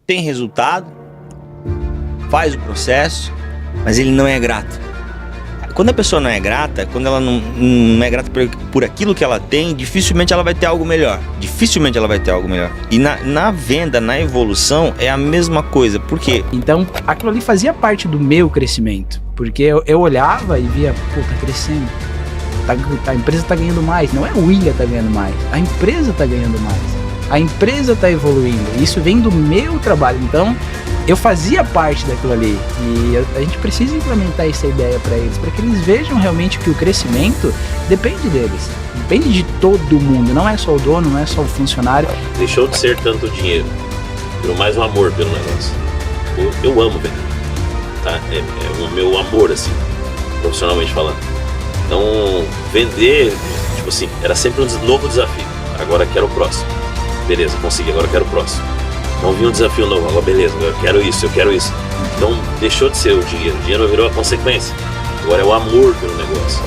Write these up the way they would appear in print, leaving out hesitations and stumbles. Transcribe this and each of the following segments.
tem resultado, faz o processo, mas ele não é grato. Quando a pessoa não é grata, quando ela não é grata por aquilo que ela tem, dificilmente ela vai ter algo melhor. Dificilmente ela vai ter algo melhor. E na venda, na evolução, é a mesma coisa. Por quê? Então, aquilo ali fazia parte do meu crescimento. Porque eu olhava e via, pô, tá crescendo. A empresa tá ganhando mais. Não é o William tá ganhando mais. A empresa tá ganhando mais. A empresa tá evoluindo. Isso vem do meu trabalho. Então, eu fazia parte daquilo ali. E a gente precisa implementar essa ideia para eles, para que eles vejam realmente que o crescimento depende deles. Depende de todo mundo. Não é só o dono, não é só o funcionário. Deixou de ser tanto dinheiro. Virou mais um amor pelo negócio. Eu amo vender. Tá? É o meu amor, assim, profissionalmente falando. Então, vender, tipo assim, era sempre um novo desafio. Agora quero o próximo. Beleza, consegui, agora quero o próximo. Então vinha um desafio novo, agora beleza, eu quero isso. Então deixou de ser o dinheiro virou a consequência. Agora é o amor pelo negócio.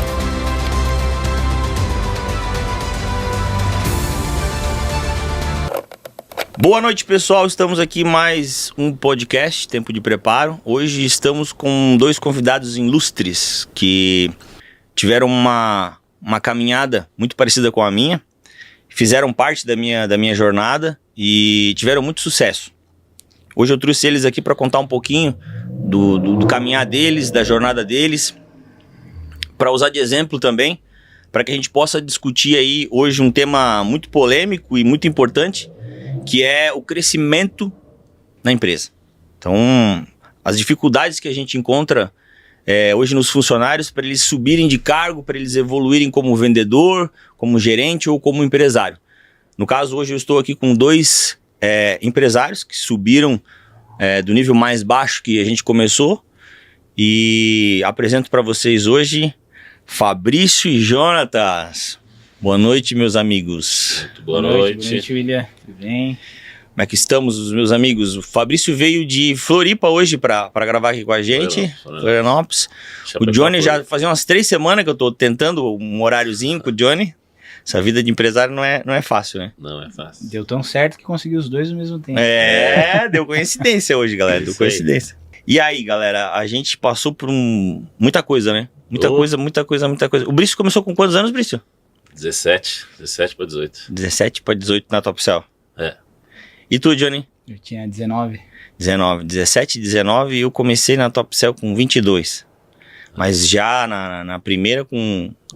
Boa noite, pessoal, estamos aqui mais um podcast, Tempo de Preparo. Hoje estamos com dois convidados ilustres que tiveram uma caminhada muito parecida com a minha, fizeram parte da minha jornada e tiveram muito sucesso. Hoje eu trouxe eles aqui para contar um pouquinho do caminhar deles, da jornada deles, para usar de exemplo também, para que a gente possa discutir aí hoje um tema muito polêmico e muito importante, que é o crescimento na empresa. Então, as dificuldades que a gente encontra hoje nos funcionários para eles subirem de cargo, para eles evoluírem como vendedor, como gerente ou como empresário. No caso, hoje eu estou aqui com dois empresários que subiram do nível mais baixo que a gente começou e apresento para vocês hoje Fabrício e Jonatas. Boa noite, meus amigos. Muito boa noite. Boa noite, William. Tudo bem? Como é que estamos, os meus amigos? O Fabrício veio de Floripa hoje para gravar aqui com a gente, Florianópolis. O Johnny já fazia umas 3 semanas que eu tô tentando um horáriozinho com o Johnny. Essa vida de empresário não é fácil, né? Não é fácil. Deu tão certo que conseguiu os dois ao mesmo tempo. Deu coincidência hoje, galera. Deu coincidência. E aí, galera, a gente passou por muita coisa, né? Muita coisa. O Brício começou com quantos anos, Brício? 17 para 18. 17 para 18 na Top Cell. E tu, Johnny? Eu tinha 19. 17, 19 e eu comecei na Top Cell com 22. Mas já na primeira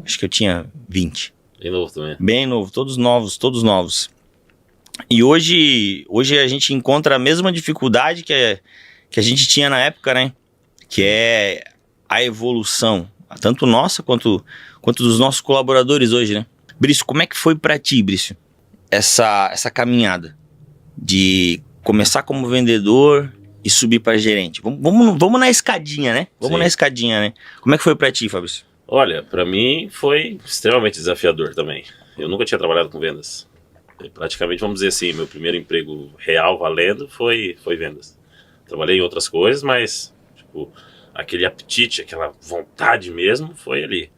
acho que eu tinha 20. Bem novo também. Bem novo, todos novos. E hoje a gente encontra a mesma dificuldade que a gente tinha na época, né? Que é a evolução, tanto nossa quanto dos nossos colaboradores hoje, né? Brício, como é que foi pra ti, Brício, essa caminhada de começar como vendedor e subir para gerente? Vamos na escadinha, né? Vamos na escadinha, né? Como é que foi pra ti, Fabrício? Olha, para mim foi extremamente desafiador também. Eu nunca tinha trabalhado com vendas. Praticamente, vamos dizer assim, meu primeiro emprego real valendo foi vendas. Trabalhei em outras coisas, mas tipo, aquele apetite, aquela vontade mesmo foi ali.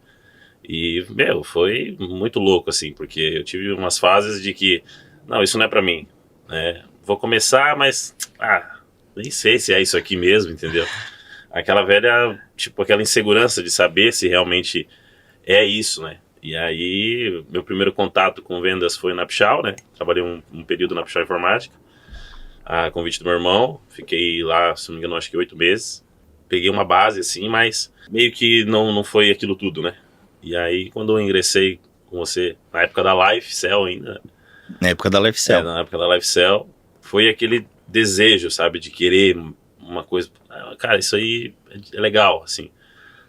E, foi muito louco, assim, porque eu tive umas fases de que, não, isso não é pra mim, né? Vou começar, mas, nem sei se é isso aqui mesmo, entendeu? Aquela velha, tipo, aquela insegurança de saber se realmente é isso, né? E aí, meu primeiro contato com vendas foi na Pichau, né? Trabalhei um período na Pichau Informática, a convite do meu irmão, fiquei lá, se não me engano, acho que 8 meses. Peguei uma base, assim, mas meio que não foi aquilo tudo, né? E aí, quando eu ingressei com você, na época da LifeCell ainda... Na época da LifeCell. Na época da LifeCell, foi aquele desejo, sabe, de querer uma coisa... Cara, isso aí é legal, assim.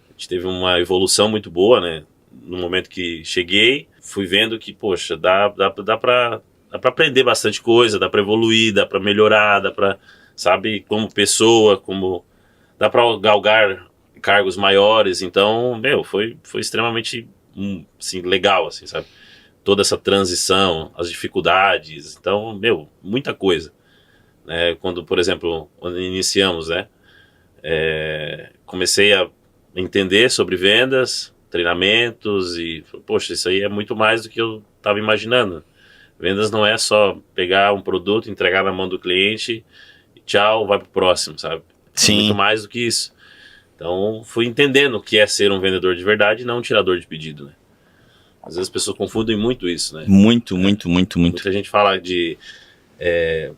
A gente teve uma evolução muito boa, né? No momento que cheguei, fui vendo que, poxa, dá pra aprender bastante coisa, dá pra evoluir, dá pra melhorar, dá pra, sabe, como pessoa, dá pra galgar cargos maiores. Então, foi extremamente, assim, legal, assim, sabe? Toda essa transição, as dificuldades, então, muita coisa. Quando, por exemplo, quando iniciamos, né? Comecei a entender sobre vendas, treinamentos e, poxa, isso aí é muito mais do que eu estava imaginando. Vendas não é só pegar um produto, entregar na mão do cliente tchau, vai pro próximo, sabe? Sim. Muito mais do que isso. Então, fui entendendo o que é ser um vendedor de verdade e não um tirador de pedido, né? Às vezes as pessoas confundem muito isso, né? Muito. Muita gente fala de...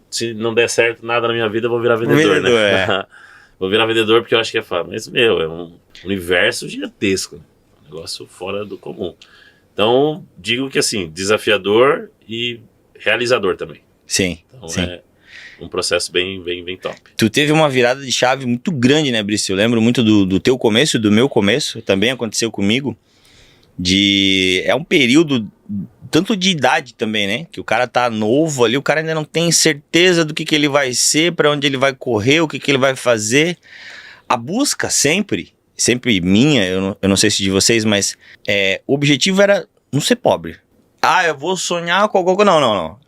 se não der certo nada na minha vida, eu vou virar vendedor, né? Vou virar vendedor porque eu acho que é fácil. Mas, é um universo gigantesco. Um negócio fora do comum. Então, digo que assim, desafiador e realizador também. Sim, Então, sim. é um processo bem top. Tu teve uma virada de chave muito grande, né, Brice? Eu lembro muito do teu começo, do meu começo, também aconteceu comigo. É um período, tanto de idade também, né? Que o cara tá novo ali, o cara ainda não tem certeza do que ele vai ser, pra onde ele vai correr, o que ele vai fazer. A busca sempre minha, eu não sei se de vocês, mas o objetivo era não ser pobre. Eu vou sonhar com algo... Não.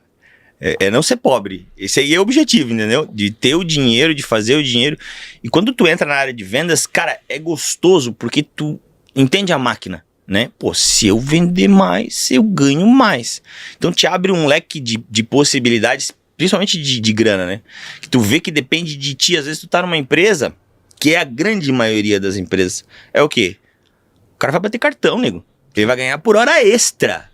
É não ser pobre. Esse aí é o objetivo, entendeu? De ter o dinheiro, de fazer o dinheiro. E quando tu entra na área de vendas, cara, é gostoso porque tu entende a máquina, né? Pô, se eu vender mais, eu ganho mais. Então te abre um leque de possibilidades, principalmente de grana, né? Que tu vê que depende de ti. Às vezes tu tá numa empresa, que é a grande maioria das empresas. É o quê? O cara vai bater cartão, nego. Ele vai ganhar por hora extra.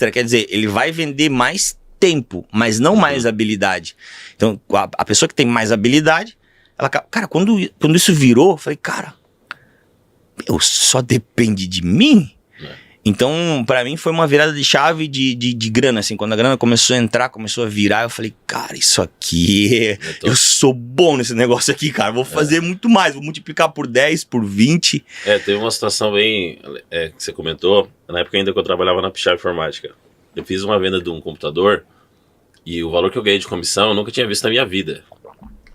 Quer dizer, ele vai vender mais tempo, mas não mais habilidade. Então, a pessoa que tem mais habilidade, ela... Cara, quando isso virou, eu falei, cara, só depende de mim? Então, pra mim, foi uma virada de chave de grana, assim. Quando a grana começou a entrar, começou a virar, eu falei, cara, isso aqui... Eu sou bom nesse negócio aqui, cara. Vou fazer muito mais, vou multiplicar por 10, por 20. Teve uma situação bem... que você comentou, na época ainda que eu trabalhava na Pichar Informática. Eu fiz uma venda de um computador e o valor que eu ganhei de comissão eu nunca tinha visto na minha vida.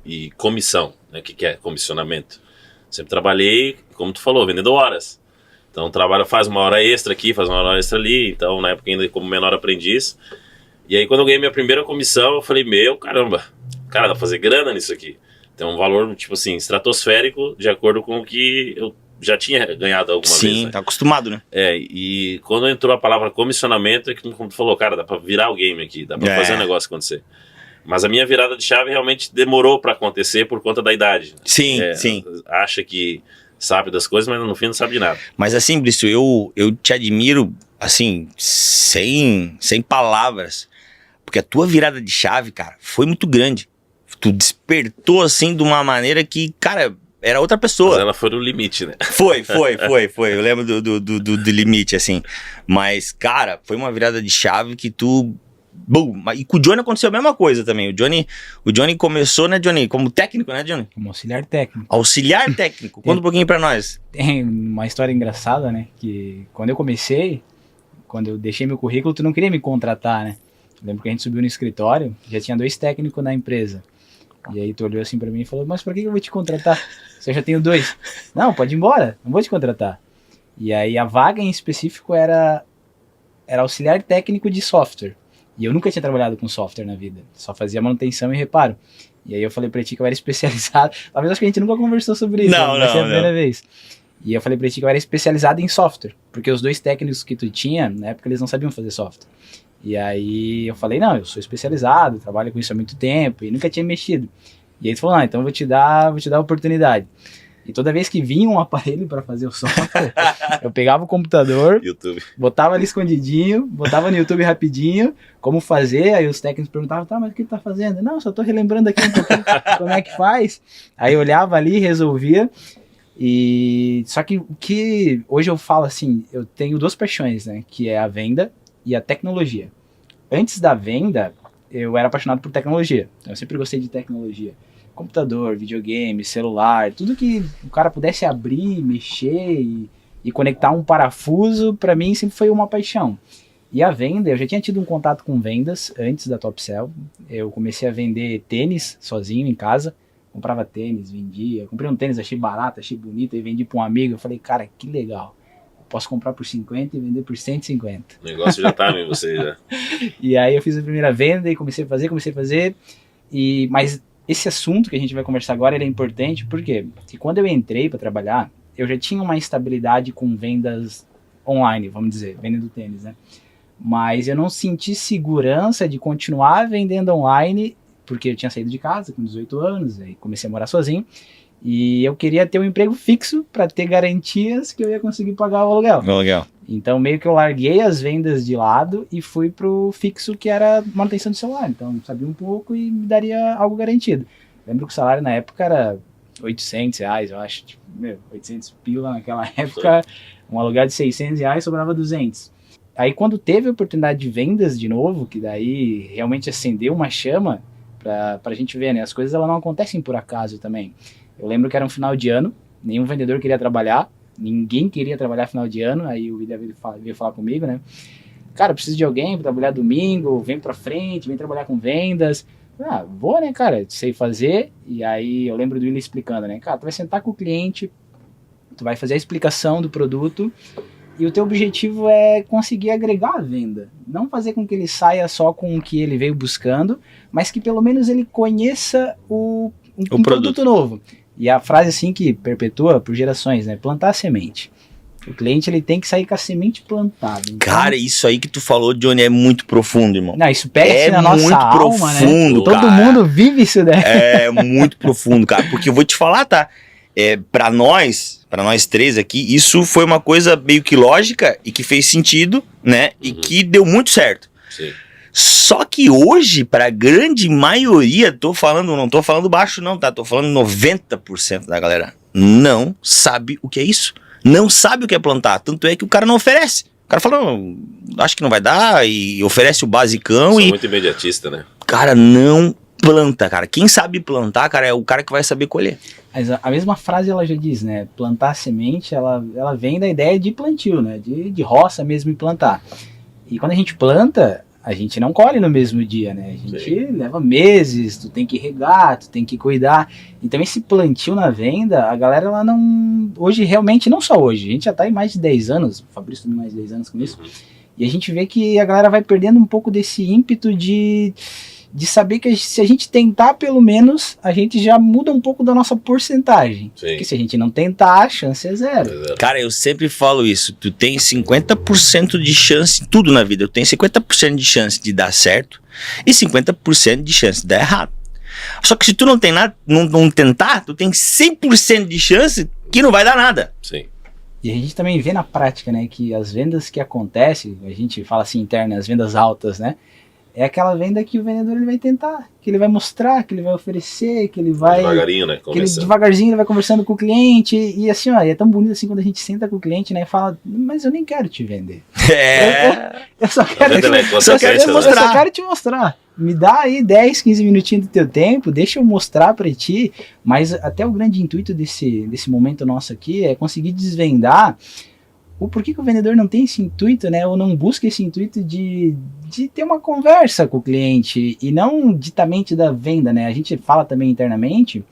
E comissão, né? O que é comissionamento? Sempre trabalhei, como tu falou, vendendo horas. Então faz uma hora extra aqui, faz uma hora extra ali. Então na época ainda como menor aprendiz. E aí quando eu ganhei minha primeira comissão eu falei, caramba, cara, dá pra fazer grana nisso aqui. Tem um valor, tipo assim, estratosférico de acordo com o que eu já tinha ganhado alguma vez. Sim, né? tá acostumado, né? E quando entrou a palavra comissionamento, é que como tu falou, cara, dá pra virar o game aqui, dá pra fazer o negócio acontecer. Mas a minha virada de chave realmente demorou pra acontecer por conta da idade. Sim, sim. Acha que sabe das coisas, mas no fim não sabe de nada. Mas assim, Brice, eu te admiro, assim, sem palavras. Porque a tua virada de chave, cara, foi muito grande. Tu despertou, assim, de uma maneira que, cara... Era outra pessoa. Mas ela foi no limite, né? Foi. Eu lembro do limite, assim. Mas, cara, foi uma virada de chave que tu... Bum! E com o Johnny aconteceu a mesma coisa também. O Johnny começou, né, Johnny? Como técnico, né, Johnny? Como auxiliar técnico. Auxiliar técnico. Conta um pouquinho pra nós. Tem uma história engraçada, né? Que quando eu comecei, quando eu deixei meu currículo, tu não queria me contratar, né? Eu lembro que a gente subiu no escritório, já tinha 2 técnicos na empresa. E aí tu olhou assim pra mim e falou, mas por que eu vou te contratar? Se eu já tenho 2. Não, pode ir embora, não vou te contratar. E aí a vaga em específico era auxiliar técnico de software. E eu nunca tinha trabalhado com software na vida, só fazia manutenção e reparo. E aí eu falei pra ti que eu era especializado, talvez acho que a gente nunca conversou sobre isso, não, vai ser a primeira vez. E eu falei pra ti que eu era especializado em software, porque os 2 técnicos que tu tinha, na época eles não sabiam fazer software. E aí eu falei, não, eu sou especializado, trabalho com isso há muito tempo e nunca tinha mexido. E aí ele falou, então eu vou te dar a oportunidade. E toda vez que vinha um aparelho para fazer o software, eu pegava o computador, YouTube. botava ali escondidinho, botava no YouTube rapidinho, como fazer, aí os técnicos perguntavam, tá, mas o que tu tá fazendo? Não, só tô relembrando aqui um pouquinho como é que faz. Aí eu olhava ali, resolvia. E só que o que hoje eu falo assim, eu tenho 2 paixões, né, que é a venda e a tecnologia. Antes da venda, eu era apaixonado por tecnologia. Eu sempre gostei de tecnologia. Computador, videogame, celular, tudo que o cara pudesse abrir, mexer e conectar um parafuso, para mim sempre foi uma paixão. E a venda, eu já tinha tido um contato com vendas antes da Topcell. Eu comecei a vender tênis sozinho em casa. Comprava tênis, vendia. Comprei um tênis, achei barato, achei bonito, e vendi para um amigo. Eu falei, cara, que legal. Posso comprar por 50 e vender por 150. O negócio já tá em você já. E aí eu fiz a primeira venda e comecei a fazer. Mas esse assunto que a gente vai conversar agora, ele é importante, por quê? Porque quando eu entrei para trabalhar, eu já tinha uma estabilidade com vendas online, vamos dizer, vendendo tênis, né? Mas eu não senti segurança de continuar vendendo online porque eu tinha saído de casa com 18 anos, aí comecei a morar sozinho, e eu queria ter um emprego fixo para ter garantias que eu ia conseguir pagar o aluguel. Legal. Então meio que eu larguei as vendas de lado e fui pro fixo, que era manutenção do celular. Então sabia um pouco e me daria algo garantido. Lembro que o salário na época era R$800, eu acho. Tipo, 800 pila naquela época. Um aluguel de R$600 sobrava 200. Aí quando teve a oportunidade de vendas de novo, que daí realmente acendeu uma chama pra gente ver, né? As coisas elas não acontecem por acaso também. Eu lembro que era um final de ano, nenhum vendedor queria trabalhar, ninguém queria trabalhar final de ano, aí o William veio falar comigo, né? Cara, eu preciso de alguém para trabalhar domingo, vem pra frente, vem trabalhar com vendas. Ah, vou, né, cara? Sei fazer. E aí eu lembro do William explicando, né? Cara, tu vai sentar com o cliente, tu vai fazer a explicação do produto e o teu objetivo é conseguir agregar a venda. Não fazer com que ele saia só com o que ele veio buscando, mas que pelo menos ele conheça um produto novo. E a frase assim que perpetua por gerações, né? Plantar a semente. O cliente ele tem que sair com a semente plantada. Então, cara, isso aí que tu falou, Johnny, é muito profundo, irmão. Não, isso pega na nossa alma, profundo, né? Todo mundo vive isso daí. É muito profundo, cara. Porque eu vou te falar, tá? Pra nós três aqui, isso foi uma coisa meio que lógica e que fez sentido, né? E que deu muito certo. Sim. Só que hoje, pra grande maioria, não tô falando baixo não, tá? Tô falando 90% da galera não sabe o que é isso. Não sabe o que é plantar. Tanto é que o cara não oferece. O cara fala, não, acho que não vai dar, e oferece o basicão. São muito imediatista, né? Cara, não planta, cara. Quem sabe plantar, cara, é o cara que vai saber colher. Mas a mesma frase ela já diz, né? Plantar a semente, ela vem da ideia de plantio, né? De roça mesmo e plantar. E quando a gente planta, a gente não colhe no mesmo dia, né? A gente leva meses, tu tem que regar, tu tem que cuidar. Então esse plantio na venda, a galera ela não... Hoje realmente, não só hoje, a gente já tá em mais de 10 anos, o Fabrício tem mais de 10 anos com isso, e a gente vê que a galera vai perdendo um pouco desse ímpeto de saber que se a gente tentar pelo menos, a gente já muda um pouco da nossa porcentagem. Sim. Porque se a gente não tentar, a chance é zero. Cara, eu sempre falo isso, tu tem 50% de chance, tudo na vida, eu tenho 50% de chance de dar certo e 50% de chance de dar errado. Só que se tu não tem nada, não tentar, tu tem 100% de chance que não vai dar nada. Sim. E a gente também vê na prática, né, que as vendas que acontecem, a gente fala assim internas, as vendas altas, né, é aquela venda que o vendedor ele vai tentar, que ele vai mostrar, que ele vai oferecer, que ele vai... Devagarinho, né? Devagarzinho ele vai conversando com o cliente, e assim, ó, é tão bonito assim quando a gente senta com o cliente, né, e fala, mas eu nem quero te vender. Eu só quero te mostrar. Me dá aí 10, 15 minutinhos do teu tempo, deixa eu mostrar pra ti, mas até o grande intuito desse momento nosso aqui é conseguir desvendar o porquê que o vendedor não tem esse intuito, né, ou não busca esse intuito de ter uma conversa com o cliente, e não ditamente da venda, né, a gente fala também internamente,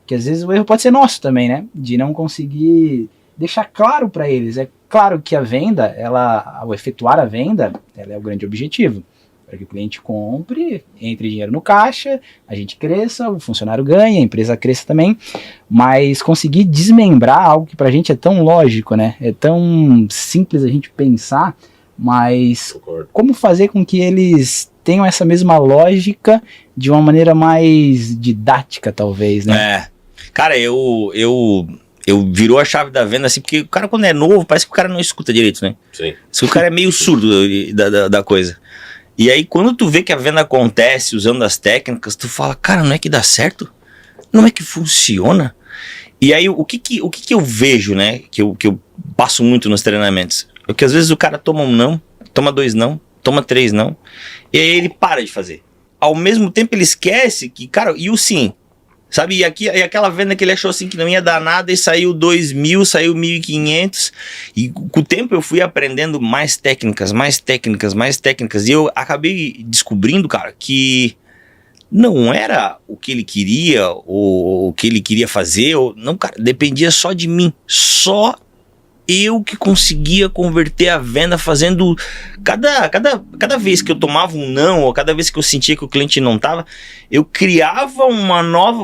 que às vezes o erro pode ser nosso também, né, de não conseguir deixar claro para eles. É claro que a venda, ao efetuar a venda, ela é o grande objetivo, para que o cliente compre, entre dinheiro no caixa, a gente cresça, o funcionário ganha, a empresa cresça também, mas conseguir desmembrar algo que pra gente é tão lógico, né? É tão simples a gente pensar, mas como fazer com que eles tenham essa mesma lógica de uma maneira mais didática, talvez, né? Cara, eu virou a chave da venda assim, porque o cara quando é novo, parece que o cara não escuta direito, né? Sim. O cara é meio surdo da coisa. E aí quando tu vê que a venda acontece usando as técnicas, tu fala, cara, não é que dá certo? Não é que funciona? E aí o que eu vejo, né, que eu passo muito nos treinamentos, é que às vezes o cara toma um não, toma 2 não, toma 3 não, e aí ele para de fazer. Ao mesmo tempo ele esquece que, cara, e o sim? Sabe, e aquela venda que ele achou assim que não ia dar nada e saiu 2.000, saiu 1.500. E com o tempo eu fui aprendendo mais técnicas. E eu acabei descobrindo, cara, que não era o que ele queria ou o que ele queria fazer. Não, cara, dependia só de mim. Só eu que conseguia converter a venda fazendo... Cada vez que eu tomava um não, ou cada vez que eu sentia que o cliente não estava, eu criava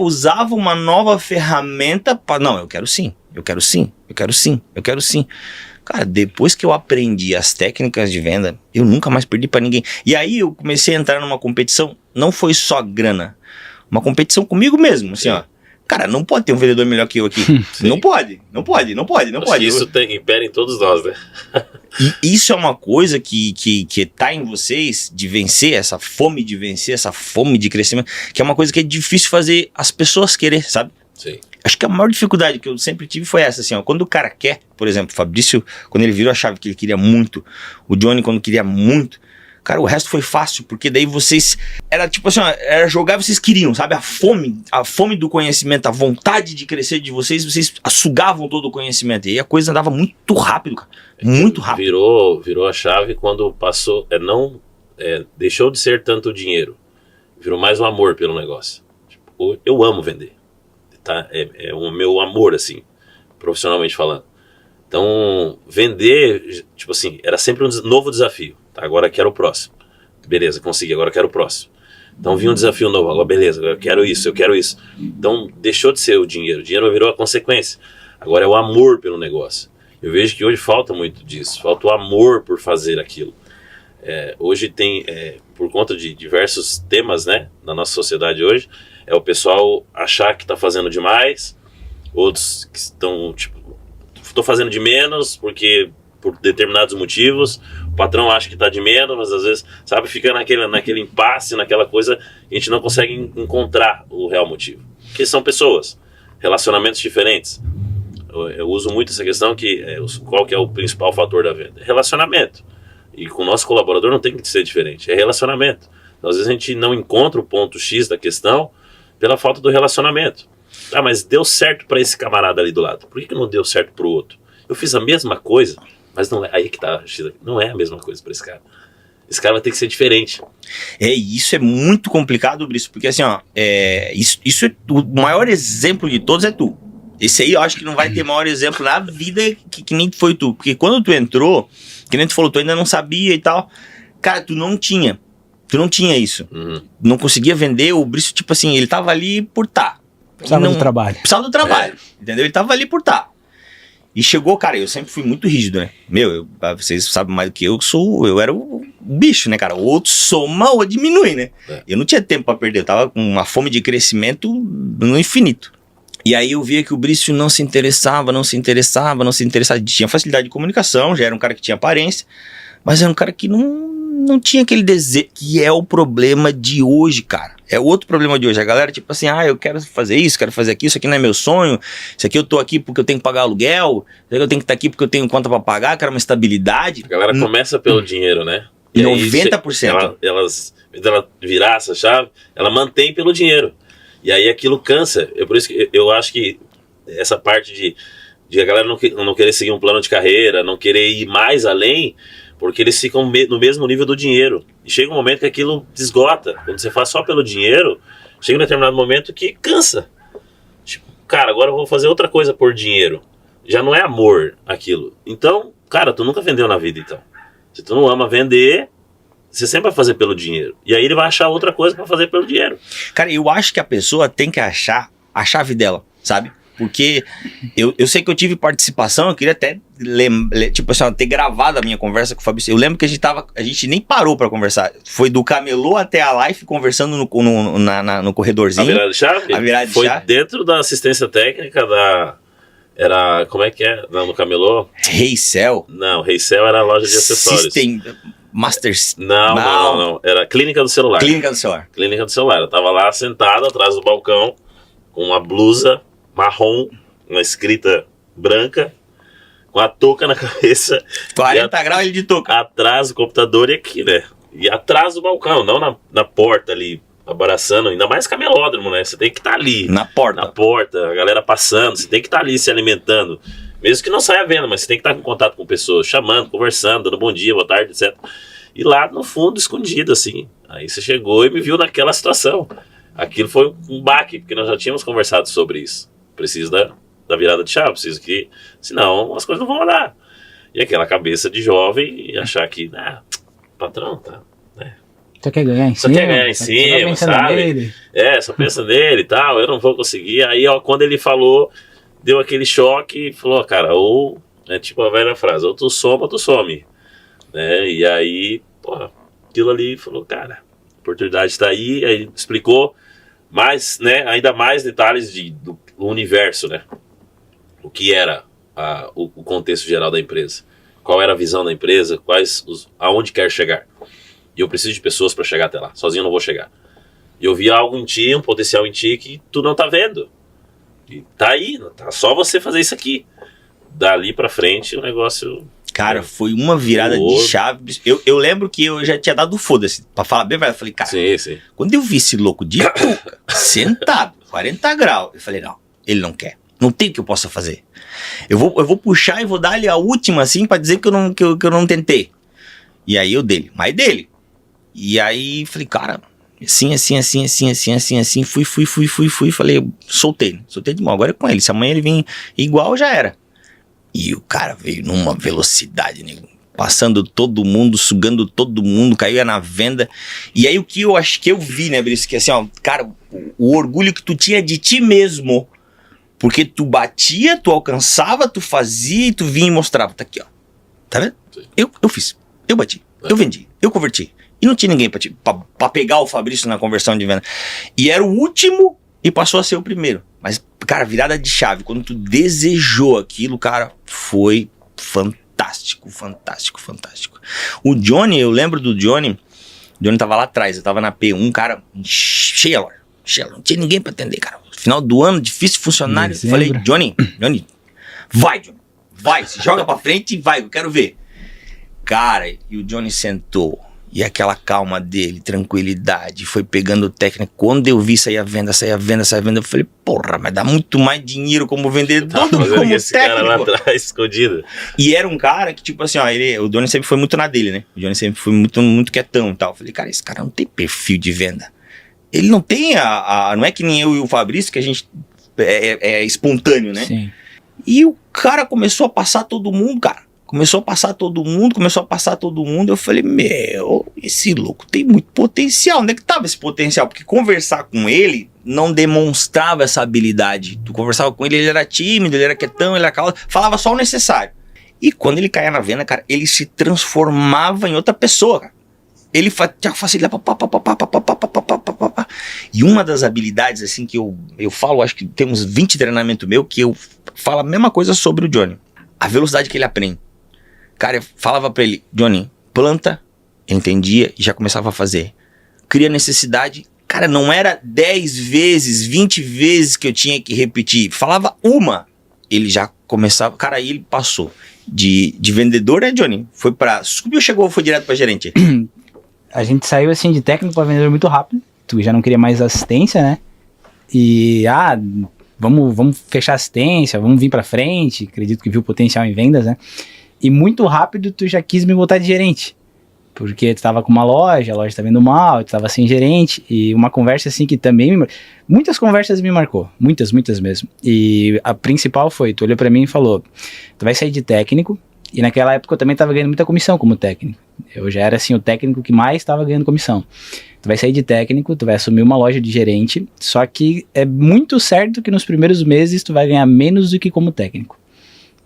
usava uma nova ferramenta para... Não, eu quero sim. Cara, depois que eu aprendi as técnicas de venda, eu nunca mais perdi pra ninguém. E aí eu comecei a entrar numa competição, não foi só grana, uma competição comigo mesmo, assim, ó. Cara, não pode ter um vendedor melhor que eu aqui. Não pode. Isso impera em todos nós, né? E isso é uma coisa que tá em vocês, de vencer, essa fome de vencer, essa fome de crescimento, que é uma coisa que é difícil fazer as pessoas querer, sabe? Sim. Acho que a maior dificuldade que eu sempre tive foi essa, assim, ó. Quando o cara quer, por exemplo, o Fabrício, quando ele virou a chave que ele queria muito, o Johnny quando queria muito, cara, o resto foi fácil, porque daí vocês, era tipo assim, ó, era jogar e vocês queriam, sabe? A fome do conhecimento, a vontade de crescer de vocês sugavam todo o conhecimento, e aí a coisa andava muito rápido, cara, muito rápido. Virou a chave quando passou, deixou de ser tanto o dinheiro, virou mais o amor pelo negócio. Tipo, eu amo vender, tá? É o meu amor, assim, profissionalmente falando. Então, vender, tipo assim, era sempre um novo desafio. Tá? Agora quero o próximo. Beleza, consegui, agora quero o próximo. Então vinha um desafio novo, agora beleza, agora eu quero isso. Então deixou de ser o dinheiro virou a consequência. Agora é o amor pelo negócio. Eu vejo que hoje falta muito disso, falta o amor por fazer aquilo. Hoje tem, por conta de diversos temas, né, na nossa sociedade hoje, é o pessoal achar que está fazendo demais, outros que estão, tipo, estou fazendo de menos porque por determinados motivos, o patrão acha que está de menos, mas às vezes, sabe, fica naquele impasse, naquela coisa, a gente não consegue encontrar o real motivo. Porque são pessoas, relacionamentos diferentes. Eu uso muito essa questão qual que é o principal fator da venda? Relacionamento. E com o nosso colaborador não tem que ser diferente, é relacionamento. Então, às vezes a gente não encontra o ponto X da questão pela falta do relacionamento. Ah, mas deu certo para esse camarada ali do lado, por que não deu certo para o outro? Eu fiz a mesma coisa, mas não é aí que tá, não é a mesma coisa para esse cara. Esse cara vai ter que ser diferente. Isso é muito complicado, Brice, porque assim, ó, isso é o maior exemplo de todos é tu. Esse aí eu acho que não vai ter maior exemplo na vida que nem foi tu. Porque quando tu entrou, que nem tu falou, tu ainda não sabia e tal. Cara, tu não tinha isso. Uhum. Não conseguia vender, o Brice, tipo assim, ele tava ali por tá. Precisava do trabalho. Precisava do trabalho, entendeu? Ele tava ali por tá. E chegou, cara, eu sempre fui muito rígido, né? Vocês sabem mais do que eu era o bicho, né, cara? O outro soma ou diminui, né? Eu não tinha tempo pra perder, eu tava com uma fome de crescimento no infinito. E aí eu via que o Brício não se interessava, tinha facilidade de comunicação, já era um cara que tinha aparência, mas era um cara que não tinha aquele desejo, que é o problema de hoje, cara. É outro problema de hoje. A galera, tipo assim, eu quero fazer isso, quero fazer aquilo, isso aqui não é meu sonho, isso aqui eu tô aqui porque eu tenho que pagar aluguel, isso aqui eu tenho que estar aqui porque eu tenho conta pra pagar, quero uma estabilidade. A galera começa pelo dinheiro, né? E 90%. Ela virar essa chave, ela mantém pelo dinheiro. E aí aquilo cansa. Por isso que eu acho que essa parte de a galera não querer seguir um plano de carreira, não querer ir mais além, porque eles ficam no mesmo nível do dinheiro. E chega um momento que aquilo esgota. Quando você faz só pelo dinheiro, chega um determinado momento que cansa. Tipo, cara, agora eu vou fazer outra coisa por dinheiro. Já não é amor aquilo. Então, cara, tu nunca vendeu na vida, então. Se tu não ama vender, você sempre vai fazer pelo dinheiro. E aí ele vai achar outra coisa pra fazer pelo dinheiro. Cara, eu acho que a pessoa tem que achar a chave dela, sabe? Porque eu sei que eu tive participação, eu queria até tipo assim, ter gravado a minha conversa com o Fabrício. Eu lembro que a gente nem parou pra conversar. Foi do camelô até a live conversando no corredorzinho. A virada de chave? A virada de foi chave. Dentro da assistência técnica era, como é que é? No camelô? Reicel. Não, Reicel era a loja de acessórios. System Masters. Não. Era Clínica do Celular. Clínica do Celular. Clínica do Celular. Eu tava lá sentado atrás do balcão, com uma blusa marrom, uma escrita branca, com a touca na cabeça. 40 graus ele de touca. Atrás do computador e aqui, né? E atrás do balcão, não na porta ali, abraçando, ainda mais camelódromo, né? Você tem que estar ali. Na porta. Na porta, a galera passando, você tem que estar ali se alimentando. Mesmo que não saia vendo, mas você tem que estar em contato com pessoas, chamando, conversando, dando bom dia, boa tarde, etc. E lá no fundo, escondido, assim. Aí você chegou e me viu naquela situação. Aquilo foi um baque, porque nós já tínhamos conversado sobre isso. Preciso da virada de chave, preciso que... Senão as coisas não vão andar. E aquela cabeça de jovem e achar que... patrão, tá... né? Só quer ganhar em cima. Só quer ganhar em cima, sabe? Nele. Só pensa nele e tal, eu não vou conseguir. Aí, ó, quando ele falou, deu aquele choque e falou, cara, ou É tipo a velha frase, ou tu soma ou tu some. Né? E aí, pô, aquilo ali falou, cara, a oportunidade está aí explicou mais, né, ainda mais detalhes do universo, né? O que era o contexto geral da empresa. Qual era a visão da empresa, aonde quer chegar. E eu preciso de pessoas para chegar até lá, sozinho eu não vou chegar. E eu vi algo em ti, um potencial em ti que tu não tá vendo. E tá aí, tá só você fazer isso aqui. Dali pra frente o negócio... Cara, foi uma virada de chave. Eu lembro que eu já tinha dado foda-se. Pra falar bem, eu falei, cara, sim. Quando eu vi esse louco de touca, sentado, 40 graus, eu falei, não, ele não quer. Não tem o que eu possa fazer. Eu vou puxar e vou dar-lhe a última, assim, pra dizer que eu não tentei. E aí eu dele, mais dele. E aí falei, cara, assim, fui, falei, soltei de mão, agora é com ele, se amanhã ele vir igual, já era. E o cara veio numa velocidade, nego, passando todo mundo, sugando todo mundo, caía na venda. E aí o que eu acho que eu vi, né, Brice, que assim, ó, cara, o orgulho que tu tinha de ti mesmo, porque tu batia, tu alcançava, tu fazia e tu vinha e mostrava, tá aqui, ó, tá vendo? Eu fiz, eu bati, eu vendi, eu converti. E não tinha ninguém pra pegar o Fabrício na conversão de venda. E era o último e passou a ser o primeiro. Mas, cara, virada de chave. Quando tu desejou aquilo, cara, foi fantástico. O Johnny, eu lembro do Johnny. O Johnny tava lá atrás, eu tava na P1, cara, cheia a loja. Não tinha ninguém pra atender, cara. Final do ano, difícil funcionário. Eu falei, Johnny, vai, se joga pra frente e vai, eu quero ver. Cara, e o Johnny sentou. E aquela calma dele, tranquilidade, foi pegando o técnico. Quando eu vi sair a venda, eu falei, porra, mas dá muito mais dinheiro como vendedor do que como esse técnico. Cara lá atrás, escondido. E era um cara que, tipo assim, ó, o Johnny sempre foi muito na dele, né? O Johnny sempre foi muito quietão e tal. Eu falei, cara, esse cara não tem perfil de venda. Ele não tem não é que nem eu e o Fabrício, que a gente é espontâneo, né? Sim. E o cara começou a passar todo mundo, cara. Começou a passar todo mundo, eu falei, esse louco tem muito potencial, onde é que tava esse potencial? Porque conversar com ele não demonstrava essa habilidade, tu conversava com ele, ele era tímido, ele era quietão, ele era calado, falava só o necessário. E quando ele caía na venda, cara, ele se transformava em outra pessoa, cara. Ele tinha facilidade, e uma das habilidades, assim, que eu falo, acho que tem uns 20 treinamentos meu, que eu falo a mesma coisa sobre o Johnny, a velocidade que ele aprende. Cara, eu falava pra ele, Johnny, planta, ele entendia e já começava a fazer. Cria necessidade, cara, não era 10 vezes, 20 vezes que eu tinha que repetir. Falava uma, ele já começava, cara, aí ele passou de vendedor, né, Johnny? Subiu, chegou, foi direto pra gerente. A gente saiu assim de técnico pra vendedor muito rápido, tu já não queria mais assistência, né? E, vamos fechar assistência, vamos vir pra frente, acredito que viu potencial em vendas, né? E muito rápido tu já quis me botar de gerente, porque tu tava com uma loja, a loja tá vendo mal, tu tava sem gerente, e uma conversa assim que também muitas conversas me marcou, muitas mesmo. E a principal foi, tu olhou pra mim e falou, tu vai sair de técnico, e naquela época eu também tava ganhando muita comissão como técnico. Eu já era assim o técnico que mais tava ganhando comissão. Tu vai sair de técnico, tu vai assumir uma loja de gerente, só que é muito certo que nos primeiros meses tu vai ganhar menos do que como técnico.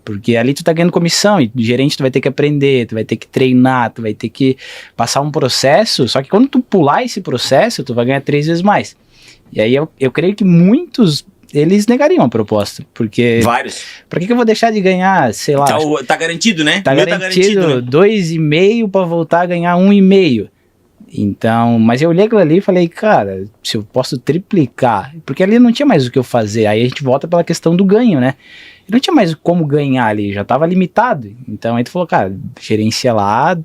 Porque ali tu tá ganhando comissão e de gerente tu vai ter que aprender, tu vai ter que treinar, tu vai ter que passar um processo, só que quando tu pular esse processo, tu vai ganhar 3 vezes mais. E aí eu creio que muitos, eles negariam a proposta, porque... Vários. Pra que eu vou deixar de ganhar, sei lá... Tá garantido, né? Tá garantido, né? 2,5 pra voltar a ganhar 1,5. Então, mas eu olhei aquilo ali e falei, cara, se eu posso triplicar, porque ali não tinha mais o que eu fazer, aí a gente volta pela questão do ganho, né? Não tinha mais como ganhar ali, já tava limitado. Então aí tu falou, cara, gerencia lá.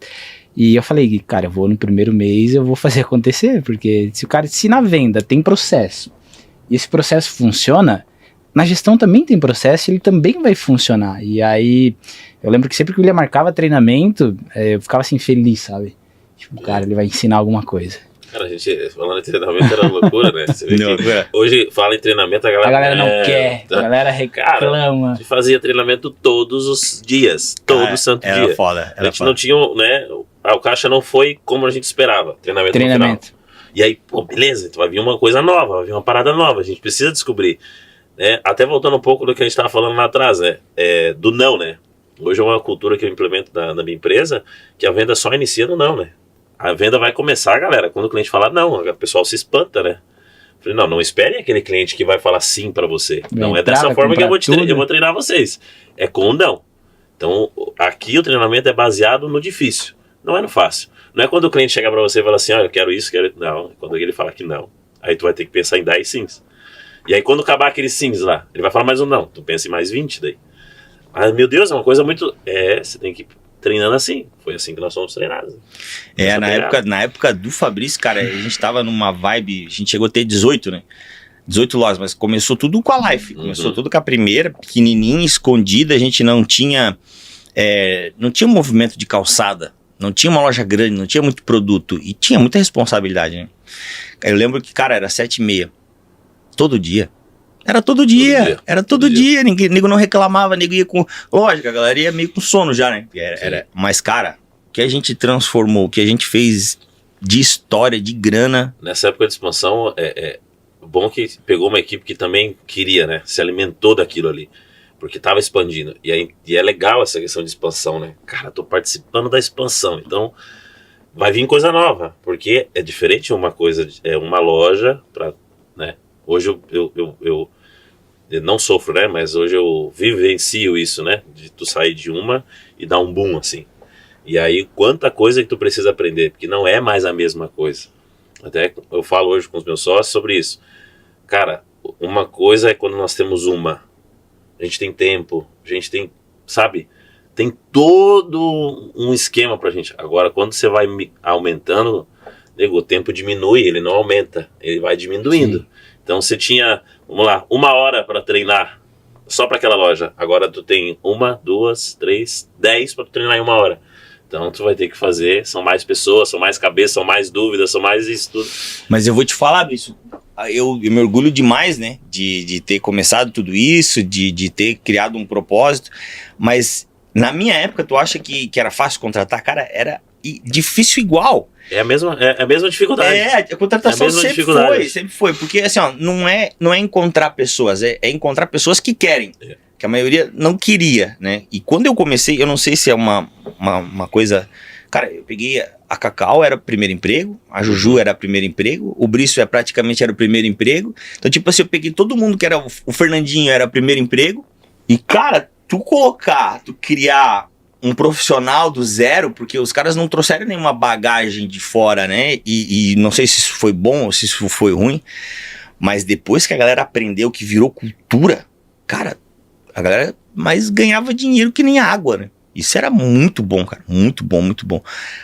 E eu falei, cara, eu vou no primeiro mês, eu vou fazer acontecer, porque se na venda tem processo, e esse processo funciona, na gestão também tem processo, ele também vai funcionar. E aí, eu lembro que sempre que o William marcava treinamento, eu ficava assim, feliz, sabe? Tipo, cara, ele vai ensinar alguma coisa. Cara, a gente falando em treinamento era uma loucura, né? Você vê que hoje fala em treinamento, a galera não quer, a galera reclama. Cara, a gente fazia treinamento todos os dias, todo santo dia. Era foda. A gente não tinha, né? O caixa não foi como a gente esperava, treinamento. No final. E aí, pô, beleza, então vai vir uma coisa nova, vai vir uma parada nova, a gente precisa descobrir. Né? Até voltando um pouco do que a gente tava falando lá atrás, né? Do não, né? Hoje é uma cultura que eu implemento na minha empresa, que a venda só inicia no não, né? A venda vai começar, galera, quando o cliente falar não, o pessoal se espanta, né? Eu falei, não espere aquele cliente que vai falar sim para você. Não é dessa forma que eu vou treinar vocês. É com o não. Então, aqui o treinamento é baseado no difícil, não é no fácil. Não é quando o cliente chega para você e fala assim, eu quero isso, quero... Não, quando ele fala que não, aí tu vai ter que pensar em 10 sims. E aí quando acabar aqueles sims lá, ele vai falar mais um não, tu pensa em mais 20 daí. Mas, meu Deus, é uma coisa muito... você tem que ir treinando assim. Foi assim que nós fomos treinados. Na época do Fabrício, cara, a gente tava numa vibe, a gente chegou a ter 18, né? 18 lojas, mas começou tudo com a Life. Começou tudo com a primeira, pequenininha, escondida. A gente não tinha movimento de calçada. Não tinha uma loja grande, não tinha muito produto. E tinha muita responsabilidade, né? Eu lembro que, cara, era 7h30. Todo dia. Era todo dia. Era todo dia. Nego não reclamava, nego ia com... Lógico, a galera ia meio com sono já, né? Era mais cara. O que a gente transformou, o que a gente fez de história, de grana... Nessa época de expansão, bom que pegou uma equipe que também queria, né? Se alimentou daquilo ali. Porque tava expandindo. E é legal essa questão de expansão, né? Cara, tô participando da expansão. Então, vai vir coisa nova. Porque é diferente uma coisa... uma loja para... né? Hoje eu não sofro, né? Mas hoje eu vivencio isso, né? De tu sair de uma e dar um boom, assim. E aí, quanta coisa que tu precisa aprender. Porque não é mais a mesma coisa. Até eu falo hoje com os meus sócios sobre isso. Cara, uma coisa é quando nós temos a gente tem tempo, a gente tem, sabe? Tem todo um esquema pra gente. Agora, quando você vai aumentando, o tempo diminui, ele não aumenta. Ele vai diminuindo. Sim. Então você tinha, vamos lá, 1 hora para treinar só para aquela loja. Agora tu tem 1, 2, 3, 10 para treinar em 1 hora. Então tu vai ter que fazer, são mais pessoas, são mais cabeças, são mais dúvidas, são mais isso tudo. Mas eu vou te falar isso, eu me orgulho demais, né, de ter começado tudo isso, de ter criado um propósito, mas na minha época tu acha que era fácil contratar? Cara, era difícil igual. É a mesma dificuldade. A contratação sempre foi, porque assim, ó, não é encontrar pessoas, é encontrar pessoas que querem, que a maioria não queria, né? E quando eu comecei, eu não sei se é uma coisa, cara, eu peguei a Cacau, era o primeiro emprego, a Juju era o primeiro emprego, o Brício praticamente era o primeiro emprego, então tipo assim, eu peguei todo mundo que era, o Fernandinho era o primeiro emprego, e cara, tu criar um profissional do zero, porque os caras não trouxeram nenhuma bagagem de fora, né? E não sei se isso foi bom ou se isso foi ruim, mas depois que a galera aprendeu, que virou cultura, cara, a galera mais ganhava dinheiro que nem água, né? Isso era muito bom, cara, muito bom, muito bom.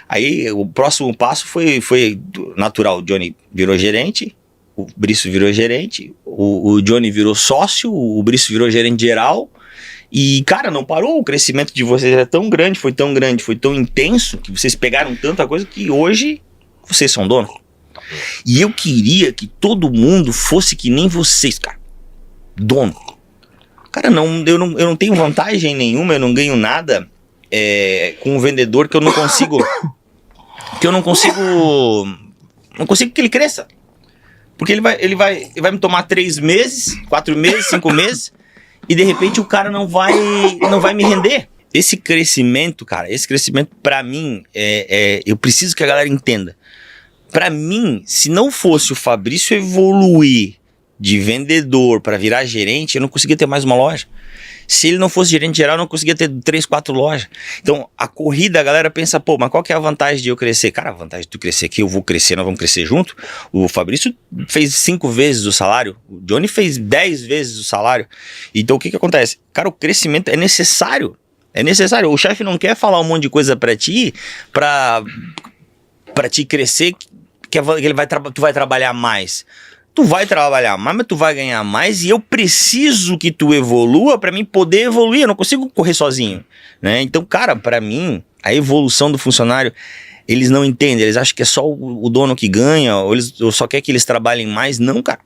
Aí o próximo passo foi natural, o Johnny virou gerente, o Brício virou gerente, o Johnny virou sócio, o Brício virou gerente geral. E, cara, não parou, o crescimento de vocês é tão grande, foi tão intenso, que vocês pegaram tanta coisa que hoje vocês são donos. E eu queria que todo mundo fosse que nem vocês, cara. Dono. Cara, eu não tenho vantagem nenhuma, eu não ganho nada com um vendedor que eu não consigo... não consigo que ele cresça. Porque ele vai me tomar 3 meses, 4 meses, 5 meses... E de repente o cara não vai me render. Esse crescimento, cara, pra mim, eu preciso que a galera entenda. Pra mim, se não fosse o Fabrício evoluir de vendedor pra virar gerente, eu não conseguia ter mais uma loja. Se ele não fosse gerente geral, eu não conseguia ter 3, 4 lojas. Então, a corrida, a galera pensa, pô, mas qual que é a vantagem de eu crescer? Cara, a vantagem de tu crescer aqui, eu vou crescer, nós vamos crescer junto. O Fabrício fez 5 vezes o salário, o Johnny fez 10 vezes o salário. Então, o que acontece? Cara, o crescimento é necessário. É necessário. O chefe não quer falar um monte de coisa pra ti, pra te crescer, que tu vai trabalhar mais. Tu vai trabalhar mais, mas tu vai ganhar mais, e eu preciso que tu evolua para mim poder evoluir, eu não consigo correr sozinho, né? Então, cara, para mim, a evolução do funcionário, eles não entendem, eles acham que é só o dono que ganha, ou só quer que eles trabalhem mais. Não, cara.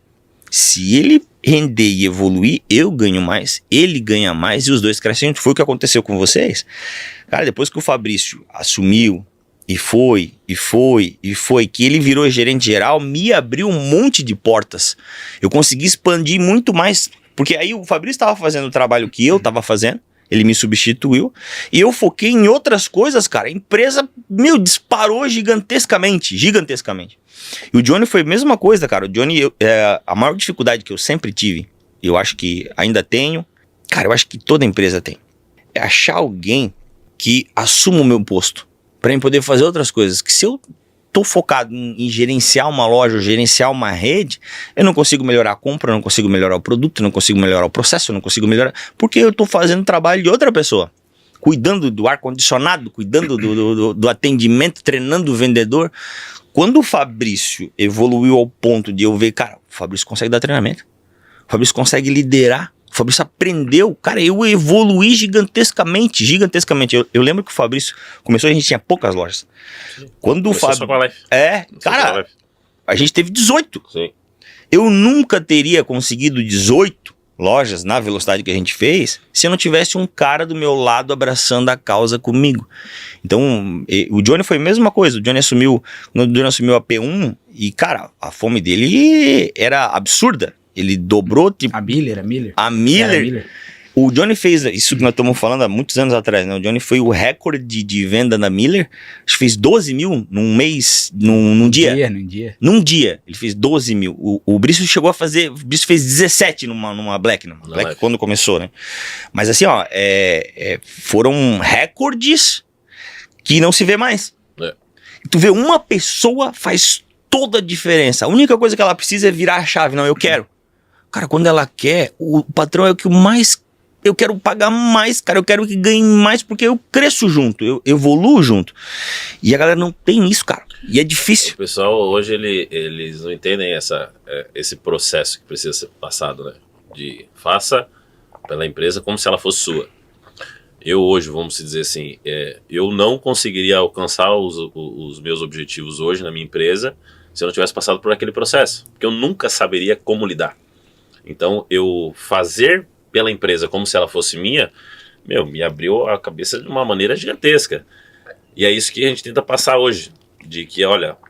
Se ele render e evoluir, eu ganho mais, ele ganha mais, e os dois crescem. Foi o que aconteceu com vocês. Cara, depois que o Fabrício assumiu, E foi, que ele virou gerente geral, me abriu um monte de portas. Eu consegui expandir muito mais, porque aí o Fabrício estava fazendo o trabalho que eu estava fazendo, ele me substituiu, e eu foquei em outras coisas, cara. A empresa, disparou gigantescamente. E o Johnny foi a mesma coisa, cara. O Johnny, a maior dificuldade que eu sempre tive, eu acho que ainda tenho, cara, eu acho que toda empresa tem, é achar alguém que assuma o meu posto, pra eu poder fazer outras coisas, que se eu tô focado em gerenciar uma loja, ou gerenciar uma rede, eu não consigo melhorar a compra, eu não consigo melhorar o produto, eu não consigo melhorar o processo, eu não consigo melhorar, porque eu tô fazendo trabalho de outra pessoa, cuidando do ar-condicionado, cuidando do atendimento, treinando o vendedor. Quando o Fabrício evoluiu ao ponto de eu ver, cara, o Fabrício consegue dar treinamento, o Fabrício consegue liderar, o Fabrício aprendeu, cara, eu evoluí gigantescamente. Eu lembro que o Fabrício começou, a gente tinha poucas lojas. Quando o Fabrício... cara, a gente teve 18. Sim. Eu nunca teria conseguido 18 lojas na velocidade que a gente fez se eu não tivesse um cara do meu lado abraçando a causa comigo. Então, o Johnny foi a mesma coisa. O Johnny assumiu a P1 e, cara, a fome dele era absurda. Ele dobrou, tipo... A Miller. O Johnny fez isso que nós estamos falando há muitos anos atrás, né? O Johnny foi o recorde de venda na Miller. Acho que fez 12 mil num mês, num dia. Num dia, ele fez 12 mil. O Brício chegou a fazer... O Brício fez 17 numa Black. Black quando começou, né? Mas assim, ó... foram recordes que não se vê mais. Tu vê, uma pessoa faz toda a diferença. A única coisa que ela precisa é virar a chave. Não, eu quero. Cara, quando ela quer, o patrão é o que mais... Eu quero pagar mais, cara. Eu quero que ganhe mais porque eu cresço junto, eu evoluo junto. E a galera não tem isso, cara. E é difícil. O pessoal hoje, eles não entendem esse processo que precisa ser passado, né? De faça pela empresa como se ela fosse sua. Eu hoje, vamos dizer assim, eu não conseguiria alcançar os meus objetivos hoje na minha empresa se eu não tivesse passado por aquele processo. Porque eu nunca saberia como lidar. Então, eu fazer pela empresa como se ela fosse minha, me abriu a cabeça de uma maneira gigantesca. E é isso que a gente tenta passar hoje. De que,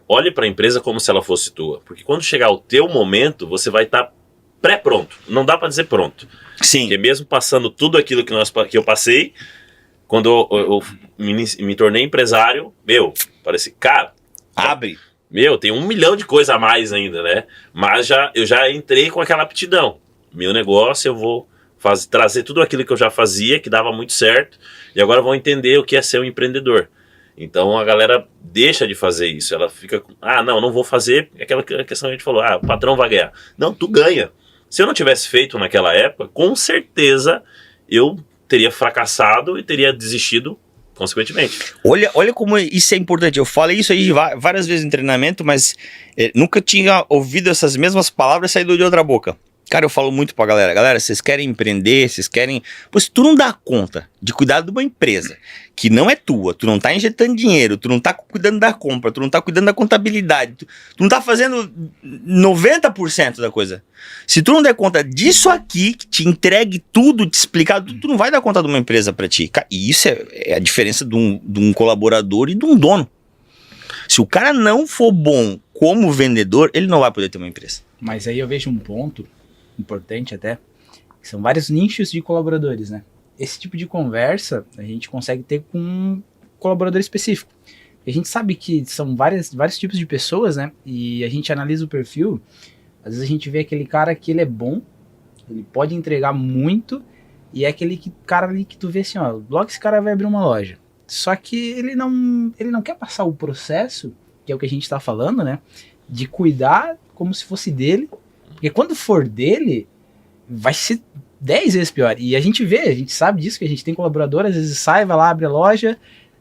olhe para a empresa como se ela fosse tua. Porque quando chegar o teu momento, você vai estar pré-pronto. Não dá para dizer pronto. Sim. Porque mesmo passando tudo aquilo que eu passei, quando eu me tornei empresário, parece, cara... Abre. Tem 1 milhão de coisa a mais ainda, né? Mas eu já entrei com aquela aptidão. Meu negócio, eu vou trazer tudo aquilo que eu já fazia, que dava muito certo, e agora vão entender o que é ser um empreendedor. Então a galera deixa de fazer isso. Ela fica, não vou fazer. Aquela questão que a gente falou, o patrão vai ganhar. Não, tu ganha. Se eu não tivesse feito naquela época, com certeza eu teria fracassado e teria desistido consequentemente. Olha como isso é importante. Eu falei isso aí várias vezes em treinamento, mas nunca tinha ouvido essas mesmas palavras saindo de outra boca. Cara, eu falo muito pra galera. Galera, vocês querem empreender, vocês querem... Pô, se tu não dá conta de cuidar de uma empresa que não é tua, tu não tá injetando dinheiro, tu não tá cuidando da compra, tu não tá cuidando da contabilidade, tu não tá fazendo 90% da coisa. Se tu não der conta disso aqui, que te entregue tudo, te explicar tudo, tu não vai dar conta de uma empresa pra ti. E isso é a diferença de um colaborador e de um dono. Se o cara não for bom como vendedor, ele não vai poder ter uma empresa. Mas aí eu vejo um ponto importante até, que são vários nichos de colaboradores, né? Esse tipo de conversa a gente consegue ter com um colaborador específico. A gente sabe que são vários tipos de pessoas, né? E a gente analisa o perfil, às vezes a gente vê aquele cara que ele é bom, ele pode entregar muito, e é aquele cara ali que tu vê assim, logo esse cara vai abrir uma loja. Só que ele não quer passar o processo, que é o que a gente tá falando, né? De cuidar como se fosse dele, porque quando for dele, vai ser 10 vezes pior. E a gente sabe disso, que a gente tem colaborador, às vezes sai, vai lá, abre a loja,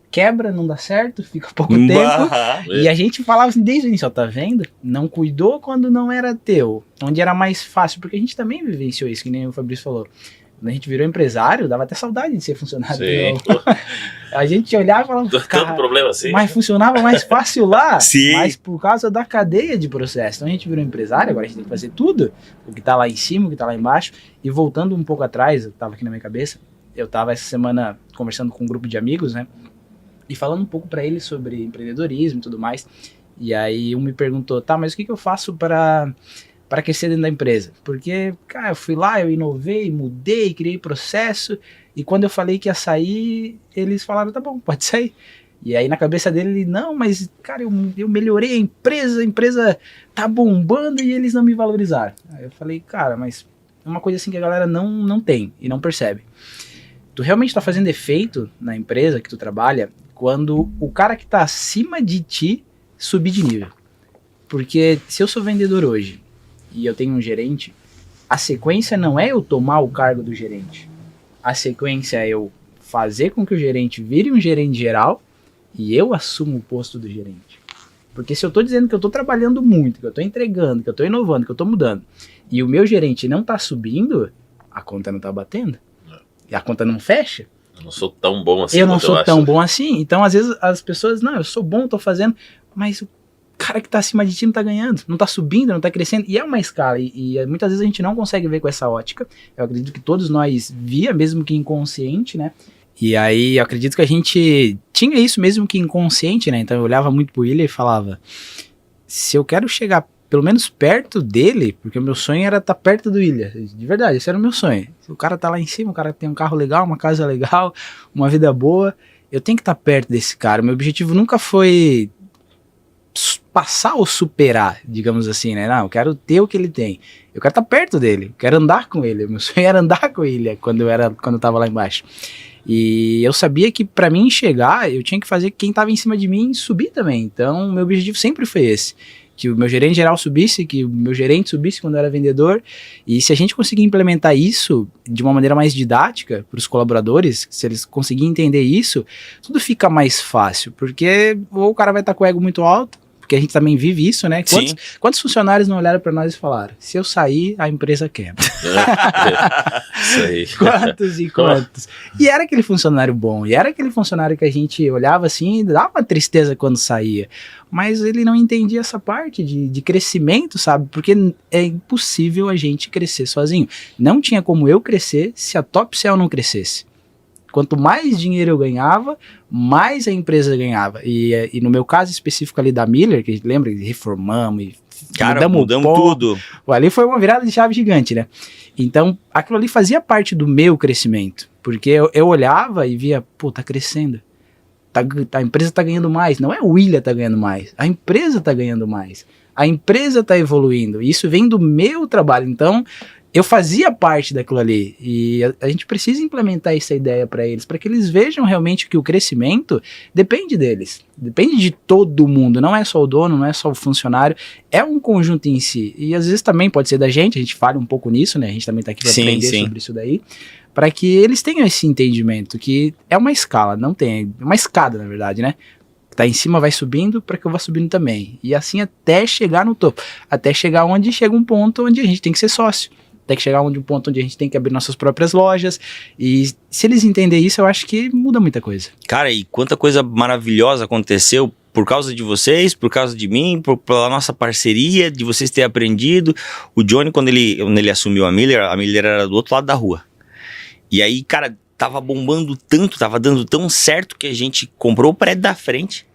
quebra, não dá certo, fica pouco tempo. E a gente falava assim desde o início, tá vendo? Não cuidou quando não era teu, onde era mais fácil, porque a gente também vivenciou isso, que nem o Fabrício falou. Quando a gente virou empresário, dava até saudade de ser funcionário. A gente olhava e falava, tanto problema assim. Mas funcionava mais fácil lá. Sim. Mas por causa da cadeia de processo. Então a gente virou empresário, agora a gente tem que fazer tudo. O que tá lá em cima, o que tá lá embaixo. E voltando um pouco atrás, eu tava aqui na minha cabeça, eu tava essa semana conversando com um grupo de amigos, né? E falando um pouco para eles sobre empreendedorismo e tudo mais. E aí um me perguntou, mas o que eu faço para para crescer dentro da empresa. Porque, cara, eu fui lá, eu inovei, mudei, criei processo, e quando eu falei que ia sair, eles falaram, tá bom, pode sair. E aí na cabeça dele, não, mas, cara, eu melhorei a empresa tá bombando e eles não me valorizaram. Aí eu falei, cara, mas é uma coisa assim que a galera não tem e não percebe. Tu realmente tá fazendo efeito na empresa que tu trabalha quando o cara que tá acima de ti subir de nível. Porque se eu sou vendedor hoje e eu tenho um gerente, a sequência não é eu tomar o cargo do gerente. A sequência é eu fazer com que o gerente vire um gerente geral e eu assumo o posto do gerente. Porque se eu tô dizendo que eu tô trabalhando muito, que eu tô entregando, que eu tô inovando, que eu tô mudando, e o meu gerente não tá subindo, a conta não tá batendo. E a conta não fecha. Eu não sou tão bom assim. Eu não sou tão bom assim. Então, às vezes, as pessoas, não, eu sou bom, tô fazendo, mas o cara que tá acima de ti não tá ganhando, não tá subindo, não tá crescendo. E é uma escala, e muitas vezes a gente não consegue ver com essa ótica. Eu acredito que todos nós via, mesmo que inconsciente, né? E aí eu acredito que a gente tinha isso mesmo que inconsciente, né? Então eu olhava muito pro William e falava, se eu quero chegar pelo menos perto dele, porque o meu sonho era estar perto do William, de verdade, esse era o meu sonho. Se o cara tá lá em cima, o cara tem um carro legal, uma casa legal, uma vida boa, eu tenho que estar perto desse cara. O meu objetivo nunca foi passar ou superar, digamos assim, né? Não, eu quero ter o que ele tem. Eu quero estar perto dele, eu quero andar com ele. O meu sonho era andar com ele quando eu tava lá embaixo. E eu sabia que para mim chegar, eu tinha que fazer quem tava em cima de mim subir também. Então, meu objetivo sempre foi esse. Que o meu gerente geral subisse, que o meu gerente subisse quando eu era vendedor. E se a gente conseguir implementar isso de uma maneira mais didática para os colaboradores, se eles conseguirem entender isso, tudo fica mais fácil. Porque ou o cara vai estar com o ego muito alto, porque a gente também vive isso, né? Quantos funcionários não olharam para nós e falaram, se eu sair, a empresa quebra? Isso aí. Quantos e quantos? E era aquele funcionário bom, e era aquele funcionário que a gente olhava assim, dava uma tristeza quando saía. Mas ele não entendia essa parte de crescimento, sabe? Porque é impossível a gente crescer sozinho. Não tinha como eu crescer se a Topcel não crescesse. Quanto mais dinheiro eu ganhava, mais a empresa ganhava. E no meu caso específico ali da Miller, que a gente lembra, reformamos e mudamos tudo. Ali foi uma virada de chave gigante, né? Então, aquilo ali fazia parte do meu crescimento. Porque eu olhava e via, pô, tá crescendo. A empresa tá ganhando mais. Não é o William tá ganhando mais. A empresa tá ganhando mais. A empresa tá evoluindo. E isso vem do meu trabalho. Então, eu fazia parte daquilo ali. E a gente precisa implementar essa ideia para eles, para que eles vejam realmente que o crescimento depende deles. Depende de todo mundo. Não é só o dono, não é só o funcionário. É um conjunto em si. E às vezes também pode ser da gente. A gente fala um pouco nisso, né? A gente também tá aqui para aprender sobre isso daí. Para que eles tenham esse entendimento, que é uma escala, não tem, é uma escada, na verdade, né? Tá em cima, vai subindo, para que eu vá subindo também. E assim até chegar no topo. Até chegar onde chega um ponto onde a gente tem que ser sócio. Até que chegar um ponto onde a gente tem que abrir nossas próprias lojas. E se eles entenderem isso, eu acho que muda muita coisa. Cara, e quanta coisa maravilhosa aconteceu por causa de vocês, por causa de mim, pela nossa parceria, de vocês terem aprendido. O Johnny, quando ele assumiu a Miller era do outro lado da rua. E aí, cara, tava bombando tanto, tava dando tão certo que a gente comprou o prédio da frente,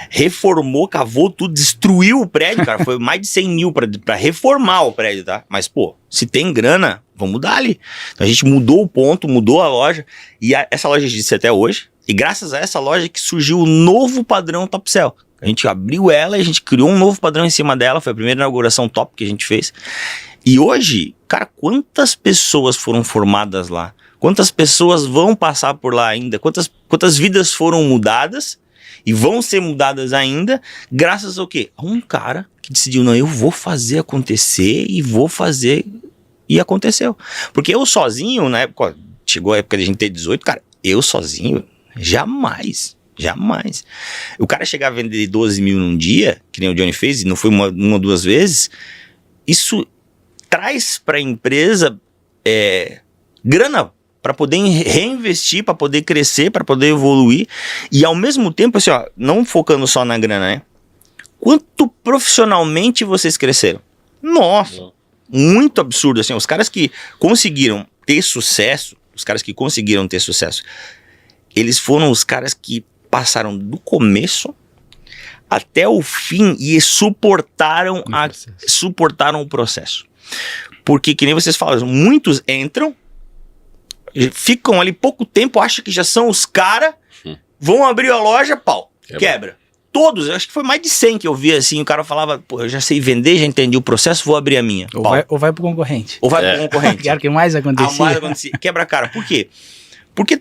reformou, cavou tudo, destruiu o prédio, cara. Foi mais de 100 mil pra reformar o prédio, tá? Mas, pô, se tem grana, vamos dar ali. Então a gente mudou o ponto, mudou a loja, e essa loja existe até hoje. E graças a essa loja que surgiu o novo padrão Topcel. A gente abriu ela e a gente criou um novo padrão em cima dela. Foi a primeira inauguração top que a gente fez. E hoje, cara, quantas pessoas foram formadas lá? Quantas pessoas vão passar por lá ainda? Quantas vidas foram mudadas e vão ser mudadas ainda, graças ao quê? A um cara que decidiu, não, eu vou fazer acontecer e vou fazer, e aconteceu. Porque eu sozinho, na época, chegou a época de a gente ter 18, cara, eu sozinho, jamais. O cara chegar a vender 12 mil num dia, que nem o Johnny fez, e não foi uma ou duas vezes, isso traz para a empresa grana para poder reinvestir, para poder crescer, para poder evoluir, e ao mesmo tempo, assim, ó, não focando só na grana, né? Quanto profissionalmente vocês cresceram? Nossa, muito absurdo, assim, os caras que conseguiram ter sucesso, eles foram os caras que passaram do começo até o fim e suportaram o processo. Porque, que nem vocês falam, muitos entram, ficam ali pouco tempo, acham que já são os caras, vão abrir a loja, pau, quebra. Todos, eu acho que foi mais de 100 que eu vi assim, o cara falava, pô, eu já sei vender, já entendi o processo, vou abrir a minha. Ou vai pro concorrente. Ou vai pro concorrente. Que era o que mais acontecia. Quebra a cara. Por quê? Porque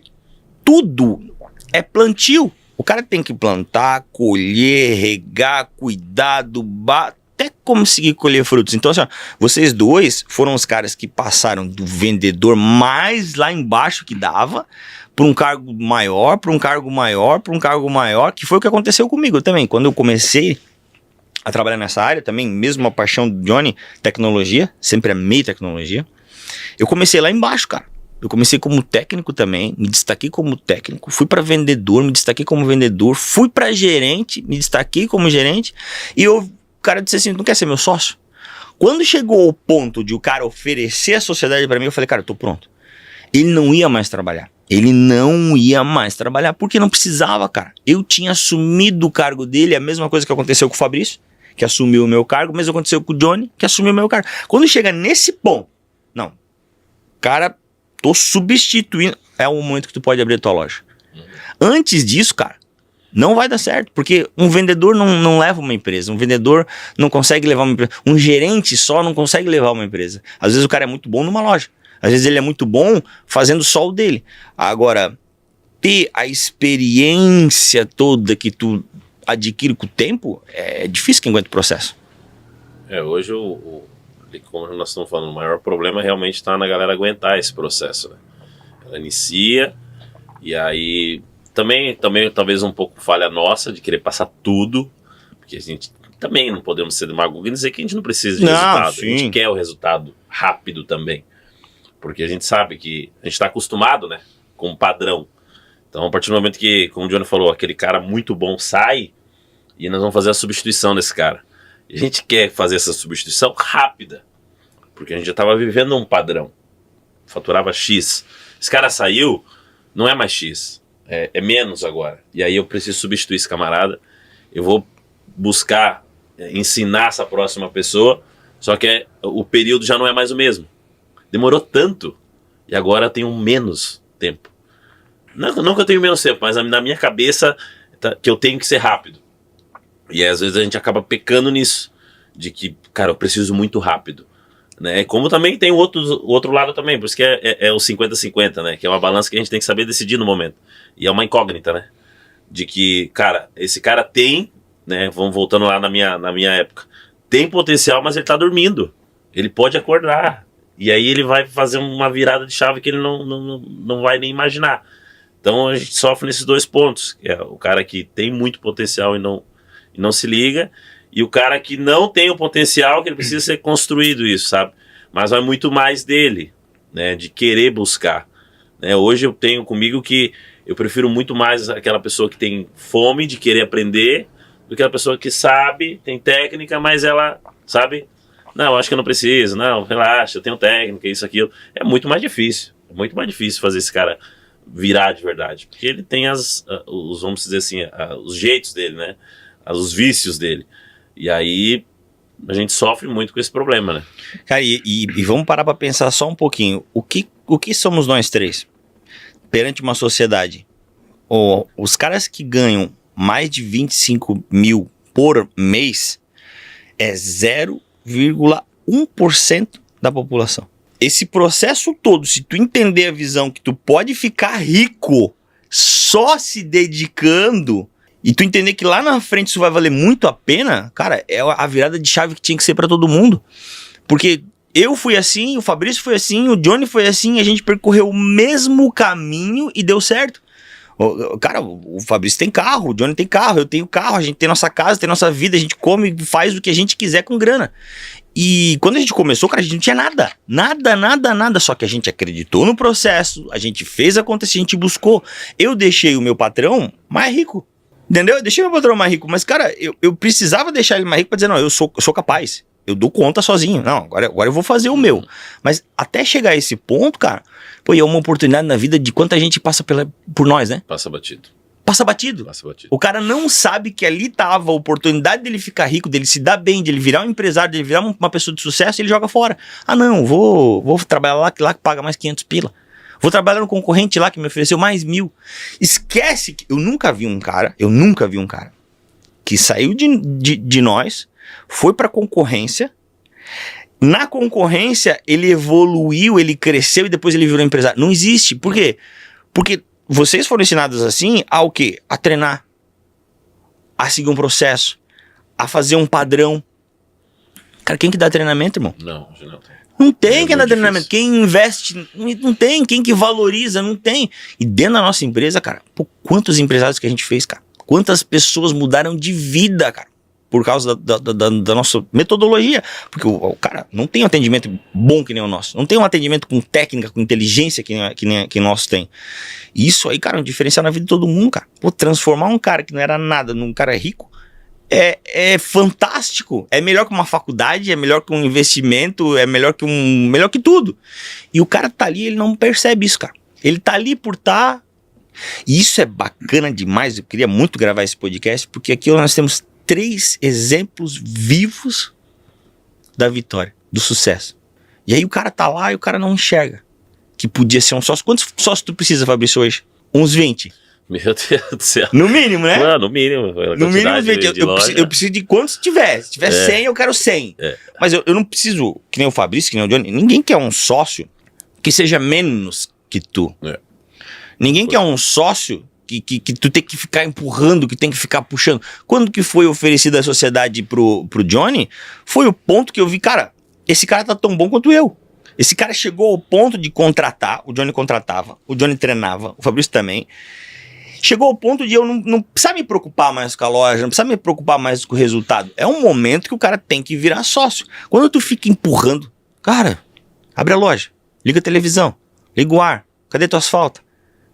tudo é plantio. O cara tem que plantar, colher, regar, cuidar, adubar, até conseguir colher frutos. Então, assim, ó, vocês dois foram os caras que passaram do vendedor mais lá embaixo que dava, para um cargo maior, para um cargo maior, para um cargo maior, que foi o que aconteceu comigo também. Quando eu comecei a trabalhar nessa área também, mesmo a paixão do Johnny, tecnologia, sempre amei tecnologia, eu comecei lá embaixo, cara. Eu comecei como técnico também, me destaquei como técnico, fui para vendedor, me destaquei como vendedor, fui para gerente, me destaquei como gerente, e o cara disse assim, não quer ser meu sócio? Quando chegou o ponto de o cara oferecer a sociedade para mim, eu falei, cara, eu tô pronto. Ele não ia mais trabalhar. Ele não ia mais trabalhar, porque não precisava, cara. Eu tinha assumido o cargo dele, a mesma coisa que aconteceu com o Fabrício, que assumiu o meu cargo, mas aconteceu com o Johnny, que assumiu o meu cargo. Quando chega nesse ponto, não, cara, tô substituindo, é o momento que tu pode abrir a tua loja. Antes disso, cara, não vai dar certo, porque um vendedor não leva uma empresa, um vendedor não consegue levar uma empresa, um gerente só não consegue levar uma empresa. Às vezes o cara é muito bom numa loja, às vezes ele é muito bom fazendo só o dele. Agora, ter a experiência toda que tu adquire com o tempo, é difícil quem aguenta o processo. Hoje, como nós estamos falando, o maior problema realmente está na galera aguentar esse processo, né? Ela inicia, e aí também talvez um pouco falha nossa de querer passar tudo, porque a gente também não podemos ser demagogo e dizer que a gente não precisa de resultado. Sim. A gente quer o resultado rápido também. Porque a gente sabe que a gente está acostumado, né, com um padrão. Então, a partir do momento que, como o Johnny falou, aquele cara muito bom sai, e nós vamos fazer a substituição desse cara. E a gente quer fazer essa substituição rápida, porque a gente já estava vivendo um padrão. Faturava X. Esse cara saiu, não é mais X, é menos agora. E aí eu preciso substituir esse camarada, eu vou buscar ensinar essa próxima pessoa, só que o período já não é mais o mesmo. Demorou tanto, e agora eu tenho menos tempo. Não que eu tenho menos tempo, mas na minha cabeça que eu tenho que ser rápido. E às vezes a gente acaba pecando nisso, de que, cara, eu preciso muito rápido. Né? Como também tem o outro lado também, por isso que é o 50-50, né? Que é uma balança que a gente tem que saber decidir no momento. E é uma incógnita, né? De que, cara, esse cara tem, né? Vamos voltando lá na minha época, tem potencial, mas ele tá dormindo. Ele pode acordar. E aí ele vai fazer uma virada de chave que ele não vai nem imaginar. Então a gente sofre nesses dois pontos. Que é o cara que tem muito potencial e não se liga. E o cara que não tem o potencial, que ele precisa ser construído isso, sabe? Mas vai muito mais dele, né? De querer buscar. Né? Hoje eu tenho comigo que eu prefiro muito mais aquela pessoa que tem fome de querer aprender do que a pessoa que sabe, tem técnica, mas ela, sabe... Não, acho que eu não preciso, não, relaxa, eu tenho técnica, isso, aquilo. É muito mais difícil fazer esse cara virar de verdade. Porque ele tem vamos dizer assim, os jeitos dele, né? Os vícios dele. E aí a gente sofre muito com esse problema, né? Cara, e vamos parar pra pensar só um pouquinho. O que somos nós três perante uma sociedade? Os caras que ganham mais de 25 mil por mês é 0,1% da população. Esse processo todo, se tu entender a visão que tu pode ficar rico só se dedicando, e tu entender que lá na frente isso vai valer muito a pena, cara, é a virada de chave que tinha que ser pra todo mundo. Porque eu fui assim, o Fabrício foi assim, o Johnny foi assim, a gente percorreu o mesmo caminho e deu certo. Cara, o Fabrício tem carro, o Johnny tem carro, eu tenho carro, a gente tem nossa casa, tem nossa vida, a gente come e faz o que a gente quiser com grana. E quando a gente começou, cara, a gente não tinha nada. Nada. Só que a gente acreditou no processo, a gente fez acontecer, a gente buscou. Eu deixei o meu patrão mais rico. Entendeu? Eu deixei meu patrão mais rico, mas, cara, eu precisava deixar ele mais rico pra dizer, não, eu sou capaz. Eu dou conta sozinho. Não, agora eu vou fazer o meu. Mas até chegar a esse ponto, cara, pô, é uma oportunidade na vida de quanta gente passa por nós, né? Passa batido. passa batido. Passa batido. O cara não sabe que ali tava a oportunidade dele ficar rico, dele se dar bem, dele virar um empresário, dele virar uma pessoa de sucesso, e ele joga fora. Ah, não, vou trabalhar lá que paga mais 500 pila. Vou trabalhar no concorrente lá que me ofereceu mais 1.000. Esquece que eu nunca vi um cara que saiu de nós, foi pra concorrência. Na concorrência, ele evoluiu, ele cresceu e depois ele virou empresário. Não existe. Por quê? Porque vocês foram ensinados assim ao quê? A treinar, a seguir um processo, a fazer um padrão. Cara, quem que dá treinamento, irmão? Não, hoje não tem. Não tem quem dá treinamento. Quem investe, não tem. Quem que valoriza, não tem. E dentro da nossa empresa, cara, pô, quantos empresários que a gente fez, cara? Quantas pessoas mudaram de vida, cara? Por causa da nossa metodologia. Porque o cara não tem um atendimento bom que nem o nosso. Não tem um atendimento com técnica, com inteligência que o nosso tem. E isso aí, cara, é um diferencial na vida de todo mundo, cara. Pô, transformar um cara que não era nada num cara rico é fantástico. É melhor que uma faculdade, é melhor que um investimento, é melhor que tudo. E o cara tá ali, ele não percebe isso, cara. Ele tá ali por estar... E isso é bacana demais. Eu queria muito gravar esse podcast, porque aqui nós temos 3 exemplos vivos da vitória, do sucesso. E aí o cara tá lá e o cara não enxerga que podia ser um sócio. Quantos sócios tu precisa, Fabrício, hoje? Uns 20. Meu Deus do céu. No mínimo, né? Não, no mínimo. No mínimo uns 20. Eu preciso de quantos tiver. Se tiver 100, eu quero 100. Mas eu não preciso, que nem o Fabrício, que nem o Johnny. Ninguém quer um sócio que seja menos que tu. Ninguém quer um sócio que tu tem que ficar empurrando, que tem que ficar puxando. Quando que foi oferecido a sociedade pro Johnny, foi o ponto que eu vi, cara, esse cara tá tão bom quanto eu. Esse cara chegou ao ponto de contratar, o Johnny contratava, o Johnny treinava, o Fabrício também. Chegou ao ponto de eu não precisar me preocupar mais com a loja, não precisar me preocupar mais com o resultado. É um momento que o cara tem que virar sócio. Quando tu fica empurrando, cara, abre a loja, liga a televisão, liga o ar, cadê tuas faltas?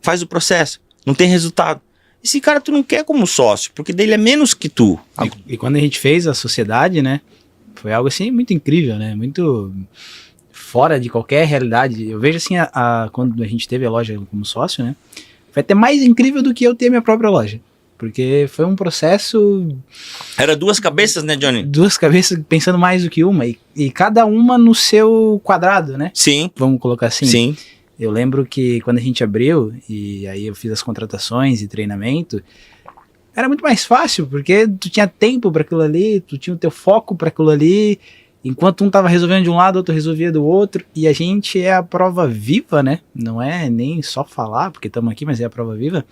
Faz o processo, não tem resultado. Esse cara tu não quer como sócio, porque dele é menos que tu. E quando a gente fez a sociedade, né, foi algo assim muito incrível, né, muito fora de qualquer realidade. Eu vejo assim, quando a gente teve a loja como sócio, né, foi até mais incrível do que eu ter minha própria loja. Porque foi um processo... Era 2 cabeças, né, Johnny? 2 cabeças pensando mais do que uma. E cada uma no seu quadrado, né? Sim. Vamos colocar assim. Sim. Eu lembro que quando a gente abriu, e aí eu fiz as contratações e treinamento, era muito mais fácil, porque tu tinha tempo para aquilo ali, tu tinha o teu foco para aquilo ali, enquanto um tava resolvendo de um lado, outro resolvia do outro, e a gente é a prova viva, né? Não é nem só falar, porque estamos aqui, mas é a prova viva,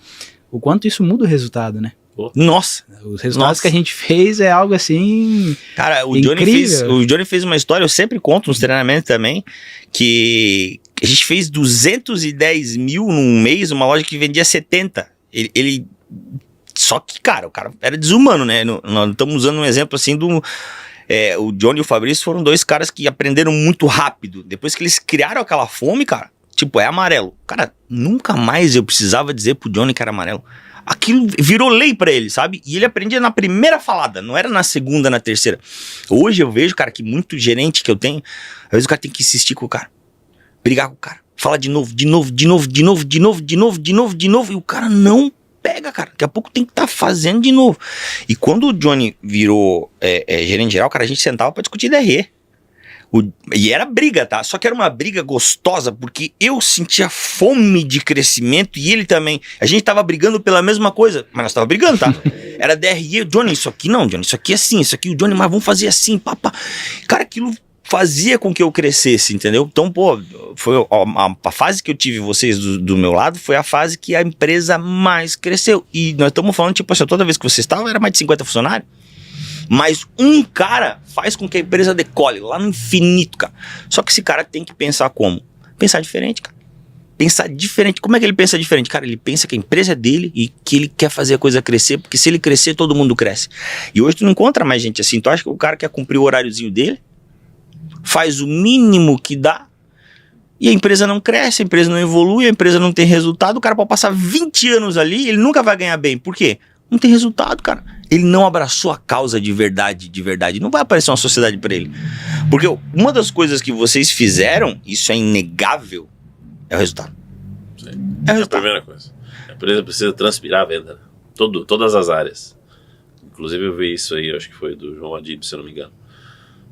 o quanto isso muda o resultado, né? Nossa! Os resultados que a gente fez é algo assim... Cara, o incrível. Johnny fez uma história, eu sempre conto nos treinamentos também, que a gente fez 210 mil num mês, uma loja que vendia 70. Ele só que, cara, o cara era desumano, né? Nós estamos usando um exemplo assim do... o Johnny e o Fabrício foram 2 caras que aprenderam muito rápido. Depois que eles criaram aquela fome, cara, tipo, é amarelo. Cara, nunca mais eu precisava dizer pro Johnny que era amarelo. Aquilo virou lei pra ele, sabe? E ele aprendia na primeira falada, não era na segunda, na terceira. Hoje eu vejo, cara, que muito gerente que eu tenho, às vezes o cara tem que insistir com o cara, brigar com o cara, falar de novo, e o cara não pega, cara. Daqui a pouco tem que estar fazendo de novo. E quando o Johnny virou gerente geral, cara, a gente sentava pra discutir DRE. E era briga, tá? Só que era uma briga gostosa, porque eu sentia fome de crescimento e ele também. A gente tava brigando pela mesma coisa, mas nós tava brigando, tá? Era DRE, o Johnny, isso aqui não, Johnny, isso aqui é assim, isso aqui, o Johnny, mas vamos fazer assim, papá. Cara, aquilo fazia com que eu crescesse, entendeu? Então, pô, foi a fase que eu tive vocês do meu lado, foi a fase que a empresa mais cresceu. E nós estamos falando, tipo assim, toda vez que vocês estavam, era mais de 50 funcionários. Mas um cara faz com que a empresa decole lá no infinito, cara. Só que esse cara tem que pensar como? Pensar diferente, cara. Pensar diferente. Como é que ele pensa diferente? Cara, ele pensa que a empresa é dele e que ele quer fazer a coisa crescer, porque se ele crescer, todo mundo cresce. E hoje tu não encontra mais gente assim. Tu acha que o cara quer cumprir o horáriozinho dele, faz o mínimo que dá, e a empresa não cresce, a empresa não evolui, a empresa não tem resultado. O cara pode passar 20 anos ali, ele nunca vai ganhar bem. Por quê? Não tem resultado, cara. Ele não abraçou a causa de verdade, de verdade. Não vai aparecer uma sociedade pra ele. Porque uma das coisas que vocês fizeram, isso é inegável, é o resultado. Sim. É o resultado. É a primeira coisa. A empresa precisa transpirar a venda. Todas as áreas. Inclusive eu vi isso aí, acho que foi do João Adib, se eu não me engano.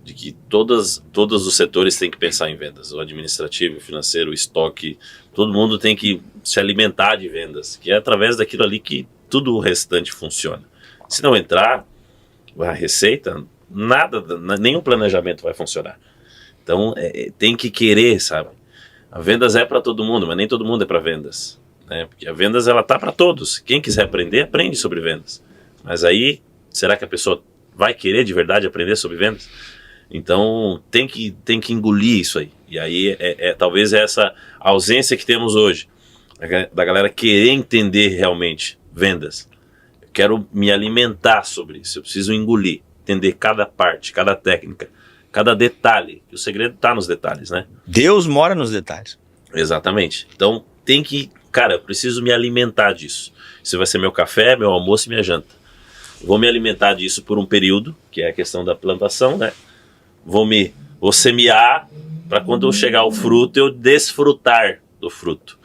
De que todos os setores têm que pensar em vendas. O administrativo, o financeiro, o estoque. Todo mundo tem que se alimentar de vendas. Que é através daquilo ali que tudo o restante funciona. Se não entrar a receita, nenhum planejamento vai funcionar. Então tem que querer, sabe? A vendas é para todo mundo, mas nem todo mundo é para vendas. Né? Porque a vendas ela tá para todos. Quem quiser aprender, aprende sobre vendas. Mas aí, será que a pessoa vai querer de verdade aprender sobre vendas? Então tem que engolir isso aí. E aí talvez essa ausência que temos hoje, da galera querer entender realmente vendas. Eu quero me alimentar sobre isso, eu preciso engolir, entender cada parte, cada técnica, cada detalhe. O segredo está nos detalhes, né? Deus mora nos detalhes. Exatamente. Então cara, eu preciso me alimentar disso. Isso vai ser meu café, meu almoço e minha janta. Vou me alimentar disso por um período, que é a questão da plantação, né? Vou semear para quando eu chegar ao fruto, eu desfrutar do fruto.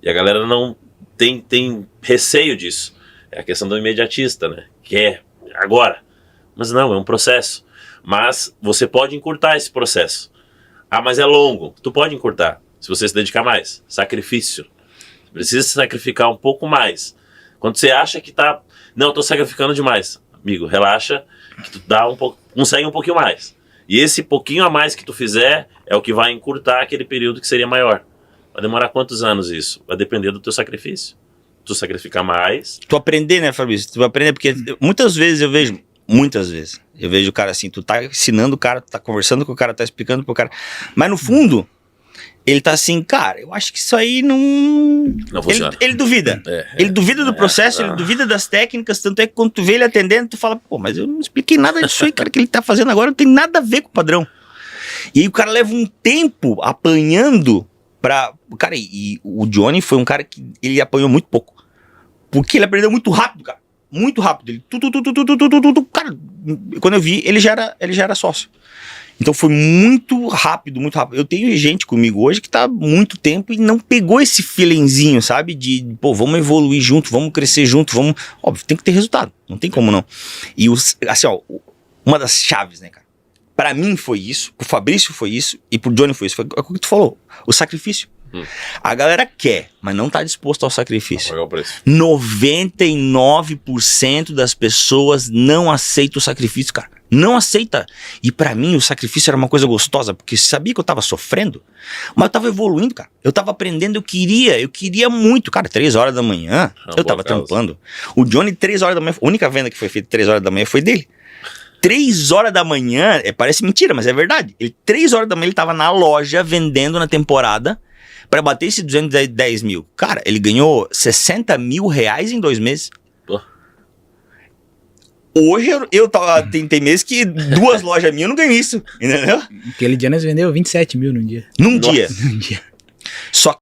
E a galera não tem receio disso. É a questão do imediatista, né? Que é agora. Mas não, é um processo. Mas você pode encurtar esse processo. Ah, mas é longo. Tu pode encurtar, se você se dedicar mais. Sacrifício. Você precisa se sacrificar um pouco mais. Quando você acha que tá... Não, eu tô sacrificando demais. Amigo, relaxa, que tu consegue um pouquinho mais. E esse pouquinho a mais que tu fizer é o que vai encurtar aquele período que seria maior. Vai demorar quantos anos isso? Vai depender do teu sacrifício. Tu sacrificar mais... Tu aprender, né, Fabrício? Tu aprender, porque muitas vezes eu vejo o cara assim, tu tá ensinando o cara, tu tá conversando com o cara, tá explicando pro cara, mas no fundo, ele tá assim, cara, eu acho que isso aí não funciona. Ele duvida. Ele duvida do processo, ele duvida das técnicas, tanto é que quando tu vê ele atendendo, tu fala, pô, mas eu não expliquei nada disso aí, cara, que ele tá fazendo agora, não tem nada a ver com o padrão. E aí o cara leva um tempo apanhando pra... Cara, e o Johnny foi um cara que ele apanhou muito pouco. Porque ele aprendeu muito rápido, cara. Muito rápido. Ele... Cara, quando eu vi, ele já era sócio. Então foi muito rápido, muito rápido. Eu tenho gente comigo hoje que tá há muito tempo e não pegou esse feelingzinho, sabe? De, pô, vamos evoluir junto, vamos crescer junto, vamos... Óbvio, tem que ter resultado. Não tem como não. E, assim, ó, uma das chaves, né, cara? Pra mim foi isso, pro Fabrício foi isso e pro Johnny foi isso. Foi o que tu falou, o sacrifício. A galera quer, mas não tá disposto ao sacrifício. 99% das pessoas não aceitam o sacrifício, cara. Não aceita. E pra mim o sacrifício era uma coisa gostosa, porque sabia que eu tava sofrendo, mas eu tava evoluindo, cara. Eu tava aprendendo, eu queria muito. Cara, 3 horas da manhã, eu tava trampando. O Johnny, 3 horas da manhã, a única venda que foi feita 3 horas da manhã foi dele. 3 horas da manhã, parece mentira, mas é verdade. 3 horas da manhã ele tava na loja vendendo na temporada pra bater esse 210 mil. Cara, ele ganhou 60 mil reais em 2 meses. Pô. Hoje tem meses que 2 lojas minhas eu não ganho isso, entendeu? Aquele dia nós vendeu 27 mil num dia. Num dia. Num dia. Só